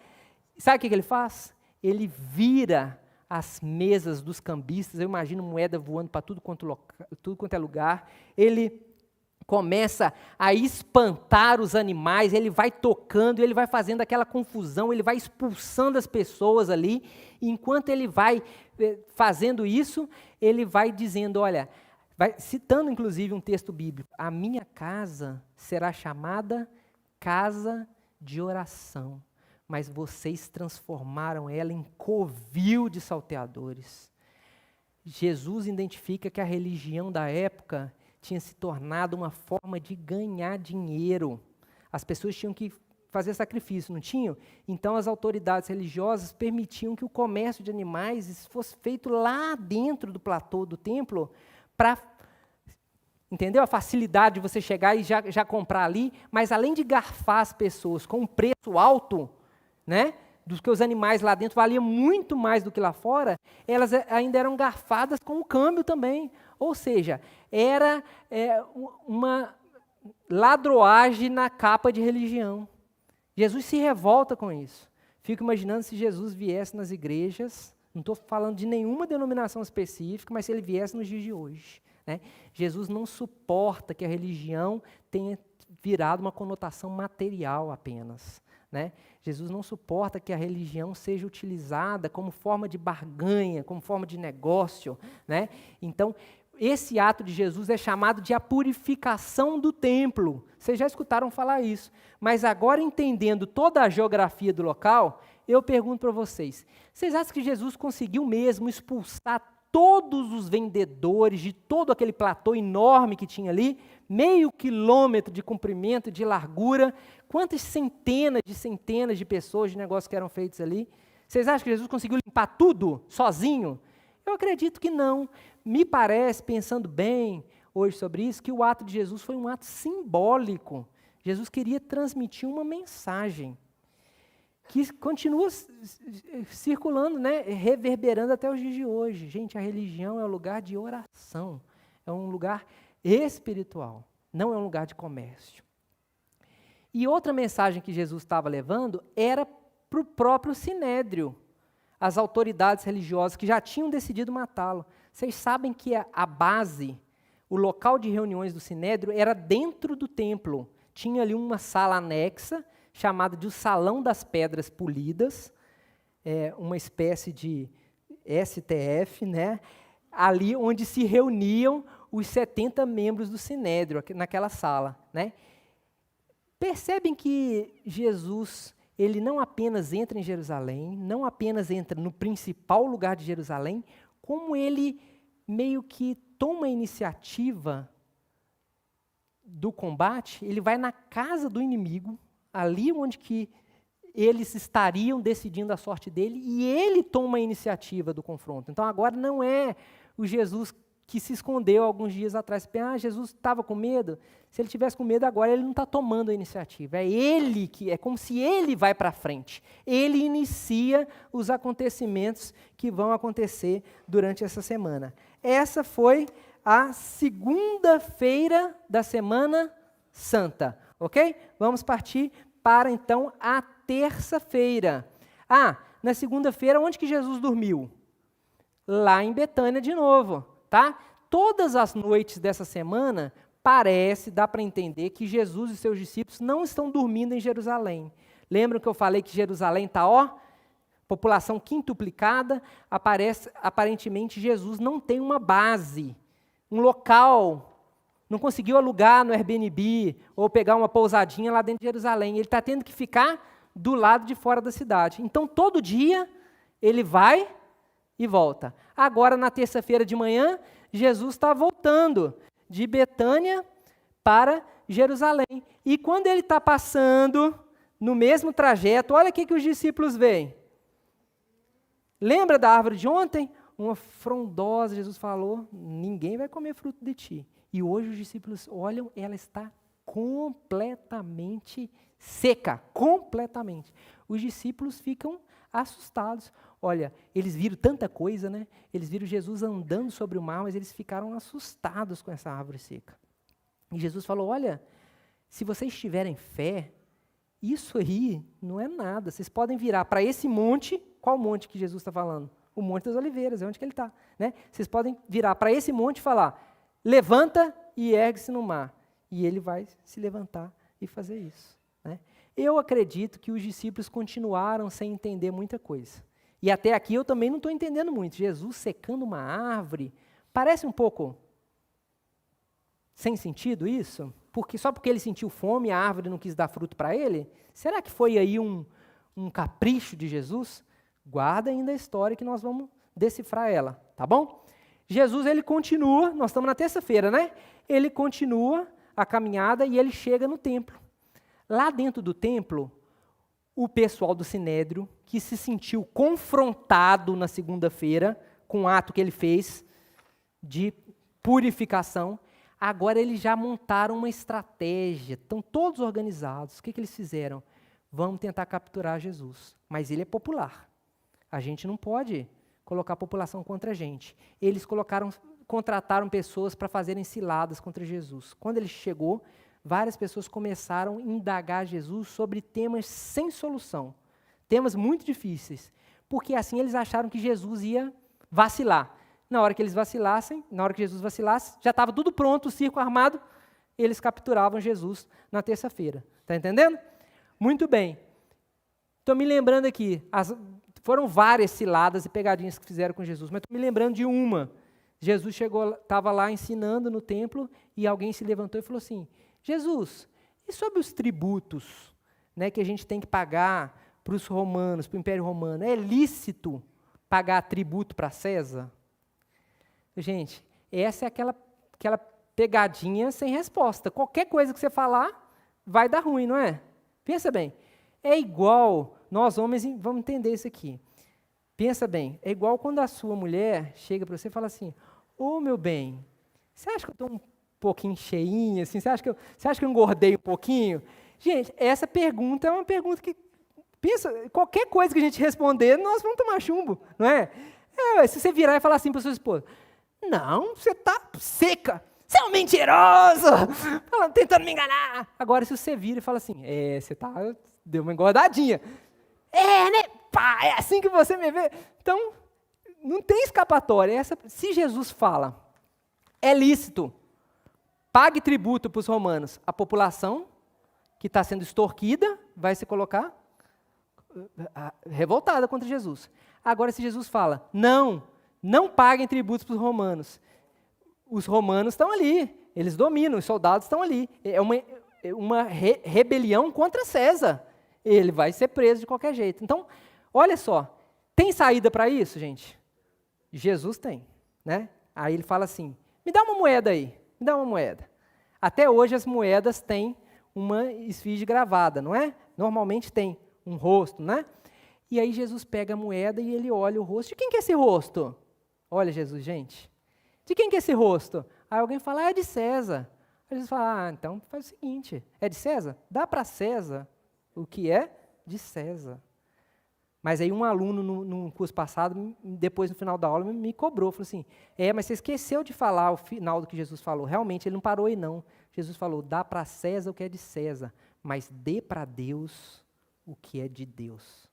Sabe o que ele faz? Ele vira as mesas dos cambistas, eu imagino moeda voando para tudo quanto é lugar, ele começa a espantar os animais, ele vai tocando, ele vai fazendo aquela confusão, ele vai expulsando as pessoas ali, e enquanto ele vai fazendo isso, ele vai dizendo, olha, citando inclusive um texto bíblico, a minha casa será chamada casa de oração, mas vocês transformaram ela em covil de salteadores. Jesus identifica que a religião da época tinha se tornado uma forma de ganhar dinheiro. As pessoas tinham que fazer sacrifício, não tinham? Então as autoridades religiosas permitiam que o comércio de animais fosse feito lá dentro do platô do templo, para, entendeu? A facilidade de você chegar e já comprar ali, mas além de garfar as pessoas com um preço alto, né, dos que os animais lá dentro valiam muito mais do que lá fora, elas ainda eram garfadas com o câmbio também. Ou seja, era uma ladroagem na capa de religião. Jesus se revolta com isso. Fico imaginando se Jesus viesse nas igrejas, não estou falando de nenhuma denominação específica, mas se ele viesse nos dias de hoje. Né? Jesus não suporta que a religião tenha virado uma conotação material apenas. Né? Jesus não suporta que a religião seja utilizada como forma de barganha, como forma de negócio. Né? Então, esse ato de Jesus é chamado de a purificação do templo. Vocês já escutaram falar isso. Mas agora, entendendo toda a geografia do local, eu pergunto para vocês, vocês acham que Jesus conseguiu mesmo expulsar todos os vendedores de todo aquele platô enorme que tinha ali, 0,5 quilômetro de comprimento, de largura, quantas centenas de pessoas, de negócios que eram feitos ali? Vocês acham que Jesus conseguiu limpar tudo sozinho? Eu acredito que não. Me parece, pensando bem hoje sobre isso, que o ato de Jesus foi um ato simbólico. Jesus queria transmitir uma mensagem que continua circulando, né, reverberando até os dias de hoje. Gente, a religião é um lugar de oração, é um lugar espiritual, não é um lugar de comércio. E outra mensagem que Jesus estava levando era para o próprio Sinédrio, as autoridades religiosas que já tinham decidido matá-lo. Vocês sabem que a base, o local de reuniões do Sinédrio era dentro do templo. Tinha ali uma sala anexa, chamada de o Salão das Pedras Polidas, uma espécie de STF, né? Ali onde se reuniam os 70 membros do Sinédrio, naquela sala. Né? Percebem que Jesus, ele não apenas entra em Jerusalém, não apenas entra no principal lugar de Jerusalém, como ele meio que toma a iniciativa do combate, ele vai na casa do inimigo, ali onde que eles estariam decidindo a sorte dele, e ele toma a iniciativa do confronto. Então agora não é o Jesus que se escondeu alguns dias atrás. Jesus estava com medo. Se ele tivesse com medo agora, ele não está tomando a iniciativa. É ele que, é como se ele vai para frente. Ele inicia os acontecimentos que vão acontecer durante essa semana. Essa foi a segunda-feira da Semana Santa, ok? Vamos partir para, então, a terça-feira. Na segunda-feira, onde que Jesus dormiu? Lá em Betânia de novo, tá? Todas as noites dessa semana, dá para entender que Jesus e seus discípulos não estão dormindo em Jerusalém. Lembram que eu falei que Jerusalém está, população quintuplicada? Aparentemente, Jesus não tem uma base, um local, não conseguiu alugar no Airbnb ou pegar uma pousadinha lá dentro de Jerusalém. Ele está tendo que ficar do lado de fora da cidade. Então, todo dia, ele vai e volta. Agora, na terça-feira de manhã, Jesus está voltando de Betânia para Jerusalém. E quando ele está passando no mesmo trajeto, olha o que os discípulos veem. Lembra da árvore de ontem? Uma frondosa, Jesus falou, ninguém vai comer fruto de ti. E hoje os discípulos olham, ela está completamente seca, completamente. Os discípulos ficam assustados. Olha, eles viram tanta coisa, né? Eles viram Jesus andando sobre o mar, mas eles ficaram assustados com essa árvore seca. E Jesus falou, olha, se vocês tiverem fé, isso aí não é nada. Vocês podem virar para esse monte. Qual monte que Jesus está falando? O Monte das Oliveiras, é onde que ele está. Né? Vocês podem virar para esse monte e falar, levanta e ergue-se no mar. E ele vai se levantar e fazer isso. Né? Eu acredito que os discípulos continuaram sem entender muita coisa. E até aqui eu também não estou entendendo muito. Jesus secando uma árvore, parece um pouco sem sentido isso? Só porque ele sentiu fome, a árvore não quis dar fruto para ele? Será que foi aí um capricho de Jesus? Guarda ainda a história que nós vamos decifrar ela, tá bom? Jesus, ele continua, nós estamos na terça-feira, né? Ele continua a caminhada e ele chega no templo. Lá dentro do templo, o pessoal do Sinédrio, que se sentiu confrontado na segunda-feira com o ato que ele fez de purificação, agora eles já montaram uma estratégia, estão todos organizados. O que eles fizeram? Vamos tentar capturar Jesus, mas ele é popular. A gente não pode colocar a população contra a gente. Eles contrataram pessoas para fazerem ciladas contra Jesus. Quando ele chegou, várias pessoas começaram a indagar Jesus sobre temas sem solução, temas muito difíceis, porque assim eles acharam que Jesus ia vacilar. Na hora que eles vacilassem, na hora que Jesus vacilasse, já estava tudo pronto, o circo armado, eles capturavam Jesus na terça-feira. Está entendendo? Muito bem. Estou me lembrando aqui, foram várias ciladas e pegadinhas que fizeram com Jesus, mas estou me lembrando de uma Jesus estava lá ensinando no templo e alguém se levantou e falou assim: Jesus, e sobre os tributos, né, que a gente tem que pagar para os romanos, para o Império Romano, é lícito pagar tributo para César? Gente, essa é aquela pegadinha sem resposta. Qualquer coisa que você falar vai dar ruim, não é? Pensa bem. É igual, nós homens vamos entender isso aqui. Pensa bem, é igual quando a sua mulher chega para você e fala assim: ô meu bem, você acha que eu estou um pouquinho cheinha, assim, você acha que eu engordei um pouquinho? Gente, essa pergunta é uma pergunta que, pensa, qualquer coisa que a gente responder, nós vamos tomar chumbo, não é? Se você virar e falar assim para sua esposa: não, você está seca, você é um mentiroso, tentando me enganar. Agora, se você vira e fala assim: você deu uma engordadinha. Né? Pá, é assim que você me vê. Então, não tem escapatória. Se Jesus fala, é lícito, pague tributo para os romanos, a população que está sendo extorquida vai se colocar revoltada contra Jesus. Agora, se Jesus fala, não paguem tributos para os romanos estão ali, eles dominam, os soldados estão ali. É uma rebelião contra César. Ele vai ser preso de qualquer jeito. Então, olha só, tem saída para isso, gente? Jesus tem, né? Aí ele fala assim: me dá uma moeda aí, me dá uma moeda. Até hoje as moedas têm uma esfinge gravada, não é? Normalmente tem um rosto, né? E aí Jesus pega a moeda e ele olha o rosto. De quem que é esse rosto? Olha Jesus, gente. De quem que é esse rosto? Aí alguém fala: é de César. Aí Jesus fala: então faz o seguinte, é de César? Dá para César o que é de César. Mas aí um aluno no curso passado, depois no final da aula, me cobrou, falou assim: mas você esqueceu de falar o final do que Jesus falou. Realmente, ele não parou aí não. Jesus falou: dá para César o que é de César, mas dê para Deus o que é de Deus.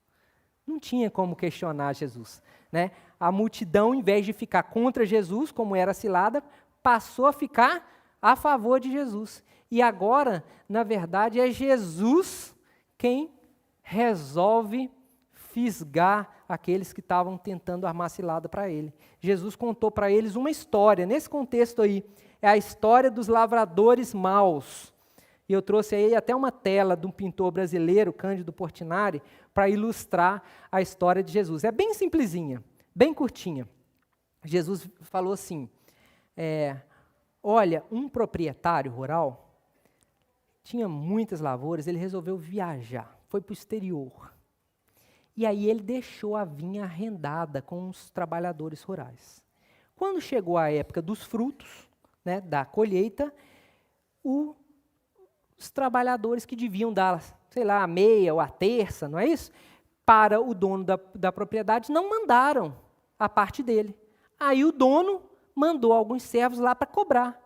Não tinha como questionar Jesus, né? A multidão, em vez de ficar contra Jesus, como era a cilada, passou a ficar a favor de Jesus. E agora, na verdade, é Jesus quem resolve fisgar aqueles que estavam tentando armar cilada para ele. Jesus contou para eles uma história, nesse contexto aí, é a história dos lavradores maus. E eu trouxe aí até uma tela de um pintor brasileiro, Cândido Portinari, para ilustrar a história de Jesus. É bem simplesinha, bem curtinha. Jesus falou assim: olha, um proprietário rural tinha muitas lavouras, ele resolveu viajar, foi para o exterior. E aí ele deixou a vinha arrendada com os trabalhadores rurais. Quando chegou a época dos frutos, né, da colheita, os trabalhadores que deviam dar, sei lá, a meia ou a terça, não é isso? Para o dono da propriedade, não mandaram a parte dele. Aí o dono mandou alguns servos lá para cobrar.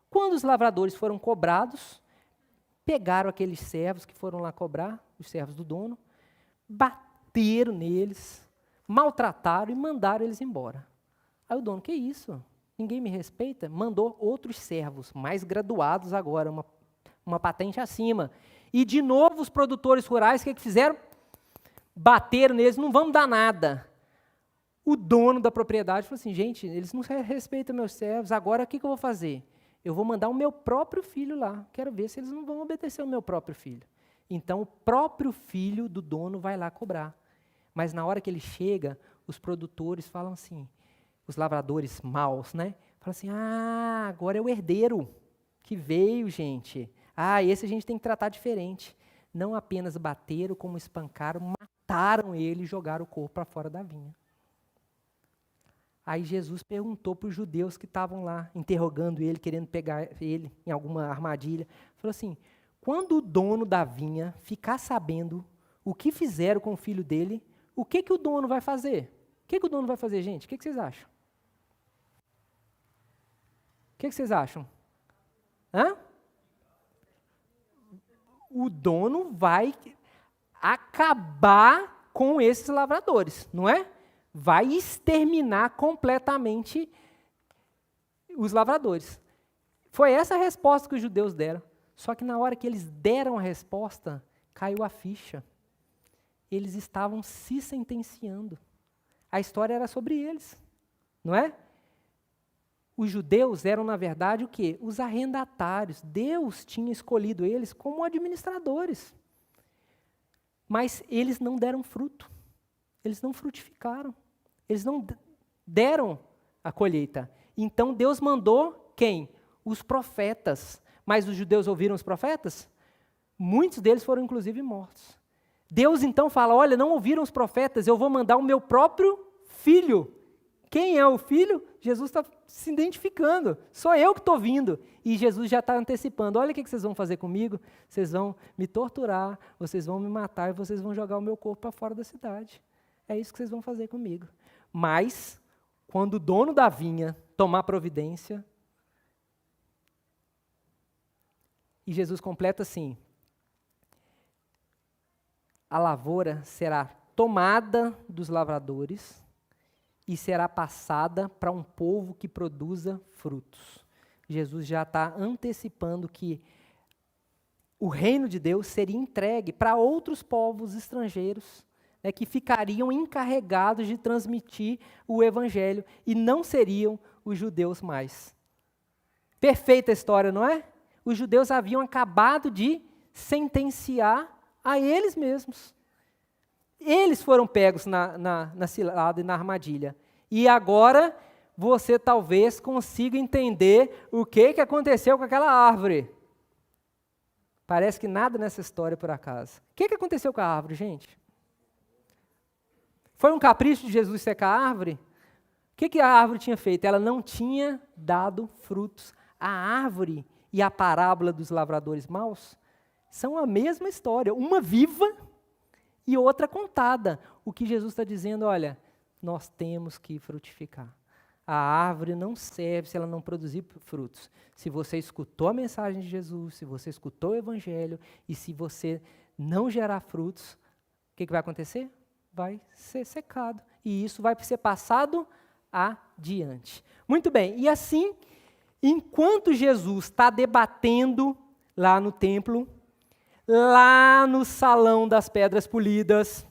Quando os lavradores foram cobrados, pegaram aqueles servos que foram lá cobrar, os servos do dono, bateram neles, maltrataram e mandaram eles embora. Aí o dono: que isso? Ninguém me respeita? Mandou outros servos, mais graduados agora, uma patente acima. E de novo os produtores rurais, o que fizeram? Bateram neles, não vamos dar nada. O dono da propriedade falou assim: gente, eles não respeitam meus servos, agora o que eu vou fazer? Eu vou mandar o meu próprio filho lá, quero ver se eles não vão obedecer o meu próprio filho. Então, o próprio filho do dono vai lá cobrar. Mas na hora que ele chega, os produtores falam assim, os lavradores maus, né? Falam assim: agora é o herdeiro que veio, gente. Esse a gente tem que tratar diferente. Não apenas bateram, como espancaram, mataram ele e jogaram o corpo para fora da vinha. Aí Jesus perguntou para os judeus que estavam lá, interrogando ele, querendo pegar ele em alguma armadilha. Falou assim: quando o dono da vinha ficar sabendo o que fizeram com o filho dele, o que o dono vai fazer? O que o dono vai fazer, gente? O que vocês acham? O que vocês acham? O dono vai acabar com esses lavradores, não é? Vai exterminar completamente os lavradores. Foi essa a resposta que os judeus deram. Só que na hora que eles deram a resposta, caiu a ficha. Eles estavam se sentenciando. A história era sobre eles, não é? Os judeus eram, na verdade, o quê? Os arrendatários. Deus tinha escolhido eles como administradores. Mas eles não deram fruto. Eles não frutificaram. Eles não deram a colheita. Então Deus mandou quem? Os profetas. Mas os judeus ouviram os profetas? Muitos deles foram inclusive mortos. Deus então fala, olha, não ouviram os profetas, eu vou mandar o meu próprio filho. Quem é o filho? Jesus está se identificando. Sou eu que estou vindo. E Jesus já está antecipando. Olha o que vocês vão fazer comigo. Vocês vão me torturar, vocês vão me matar e vocês vão jogar o meu corpo para fora da cidade. É isso que vocês vão fazer comigo. Mas, quando o dono da vinha tomar providência, e Jesus completa assim, a lavoura será tomada dos lavradores e será passada para um povo que produza frutos. Jesus já está antecipando que o reino de Deus seria entregue para outros povos estrangeiros, né, que ficariam encarregados de transmitir o evangelho e não seriam os judeus mais. Perfeita história, não é? Os judeus haviam acabado de sentenciar a eles mesmos. Eles foram pegos na cilada e na armadilha. E agora você talvez consiga entender o que aconteceu com aquela árvore. Parece que nada nessa história é por acaso. O que aconteceu com a árvore, gente? Foi um capricho de Jesus secar a árvore? O que a árvore tinha feito? Ela não tinha dado frutos. A árvore e a parábola dos lavradores maus são a mesma história, uma viva e outra contada. O que Jesus está dizendo, olha, nós temos que frutificar. A árvore não serve se ela não produzir frutos. Se você escutou a mensagem de Jesus, se você escutou o evangelho e se você não gerar frutos, o que vai acontecer? Vai ser secado. E isso vai ser passado adiante. Muito bem, e assim, enquanto Jesus está debatendo lá no templo, lá no salão das pedras polidas,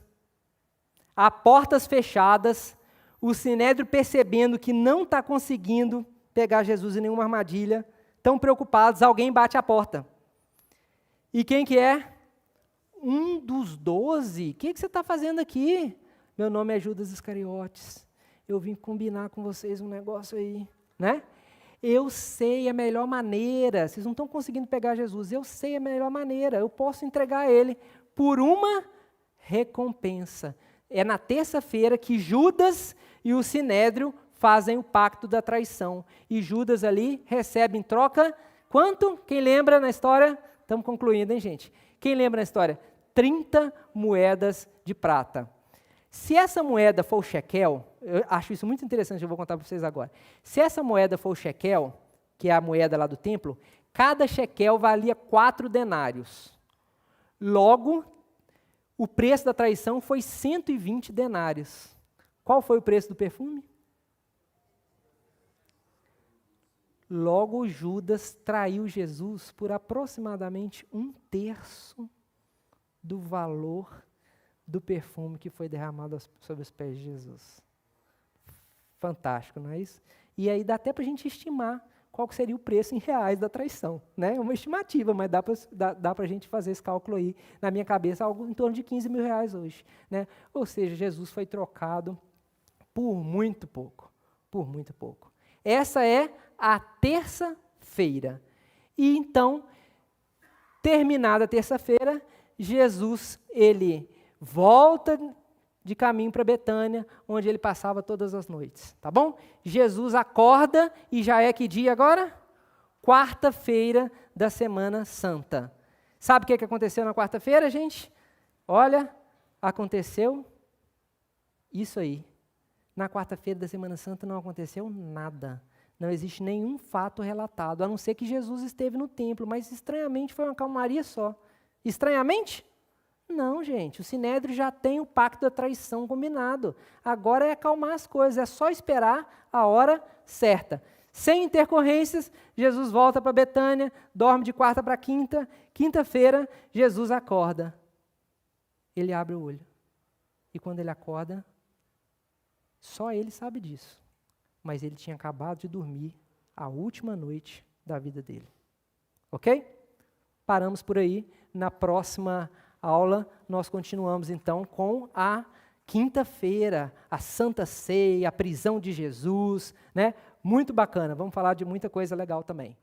a portas fechadas, o Sinédrio percebendo que não está conseguindo pegar Jesus em nenhuma armadilha, tão preocupados, alguém bate a porta. E quem que é? Um dos 12. O que você está fazendo aqui? Meu nome é Judas Iscariotes. Eu vim combinar com vocês um negócio aí, né? Eu sei a melhor maneira, vocês não estão conseguindo pegar Jesus, eu sei a melhor maneira, eu posso entregar a ele por uma recompensa. É na terça-feira que Judas e o Sinédrio fazem o pacto da traição. E Judas ali recebe em troca, quanto? Quem lembra na história? Estamos concluindo, hein, gente? Quem lembra na história? 30 moedas de prata. Se essa moeda for o shekel, eu acho isso muito interessante, eu vou contar para vocês agora. Se essa moeda for o shekel, que é a moeda lá do templo, cada shekel valia 4 denários. Logo, o preço da traição foi 120 denários. Qual foi o preço do perfume? Logo, Judas traiu Jesus por aproximadamente 1/3 do valor do perfume que foi derramado sobre os pés de Jesus. Fantástico, não é isso? E aí dá até para a gente estimar qual seria o preço em reais da traição. Né? É uma estimativa, mas dá para a gente fazer esse cálculo aí. Na minha cabeça, algo em torno de 15 mil reais hoje. Né? Ou seja, Jesus foi trocado por muito pouco. Por muito pouco. Essa é a terça-feira. E então, terminada a terça-feira, Jesus, ele volta de caminho para Betânia, onde ele passava todas as noites, tá bom? Jesus acorda e já é que dia agora? Quarta-feira da Semana Santa. Sabe o que aconteceu na quarta-feira, gente? Olha, aconteceu isso aí. Na quarta-feira da Semana Santa não aconteceu nada. Não existe nenhum fato relatado, a não ser que Jesus esteve no templo, mas estranhamente foi uma calmaria só. Estranhamente? Não, gente, o Sinédrio já tem o pacto da traição combinado. Agora é acalmar as coisas, é só esperar a hora certa. Sem intercorrências, Jesus volta para Betânia, dorme de quarta para quinta. Quinta-feira, Jesus acorda. Ele abre o olho. E quando ele acorda, só ele sabe disso. Mas ele tinha acabado de dormir a última noite da vida dele. Ok? Paramos por aí. Na próxima aula, nós continuamos então com a quinta-feira, a Santa Ceia, a prisão de Jesus, né? Muito bacana, vamos falar de muita coisa legal também.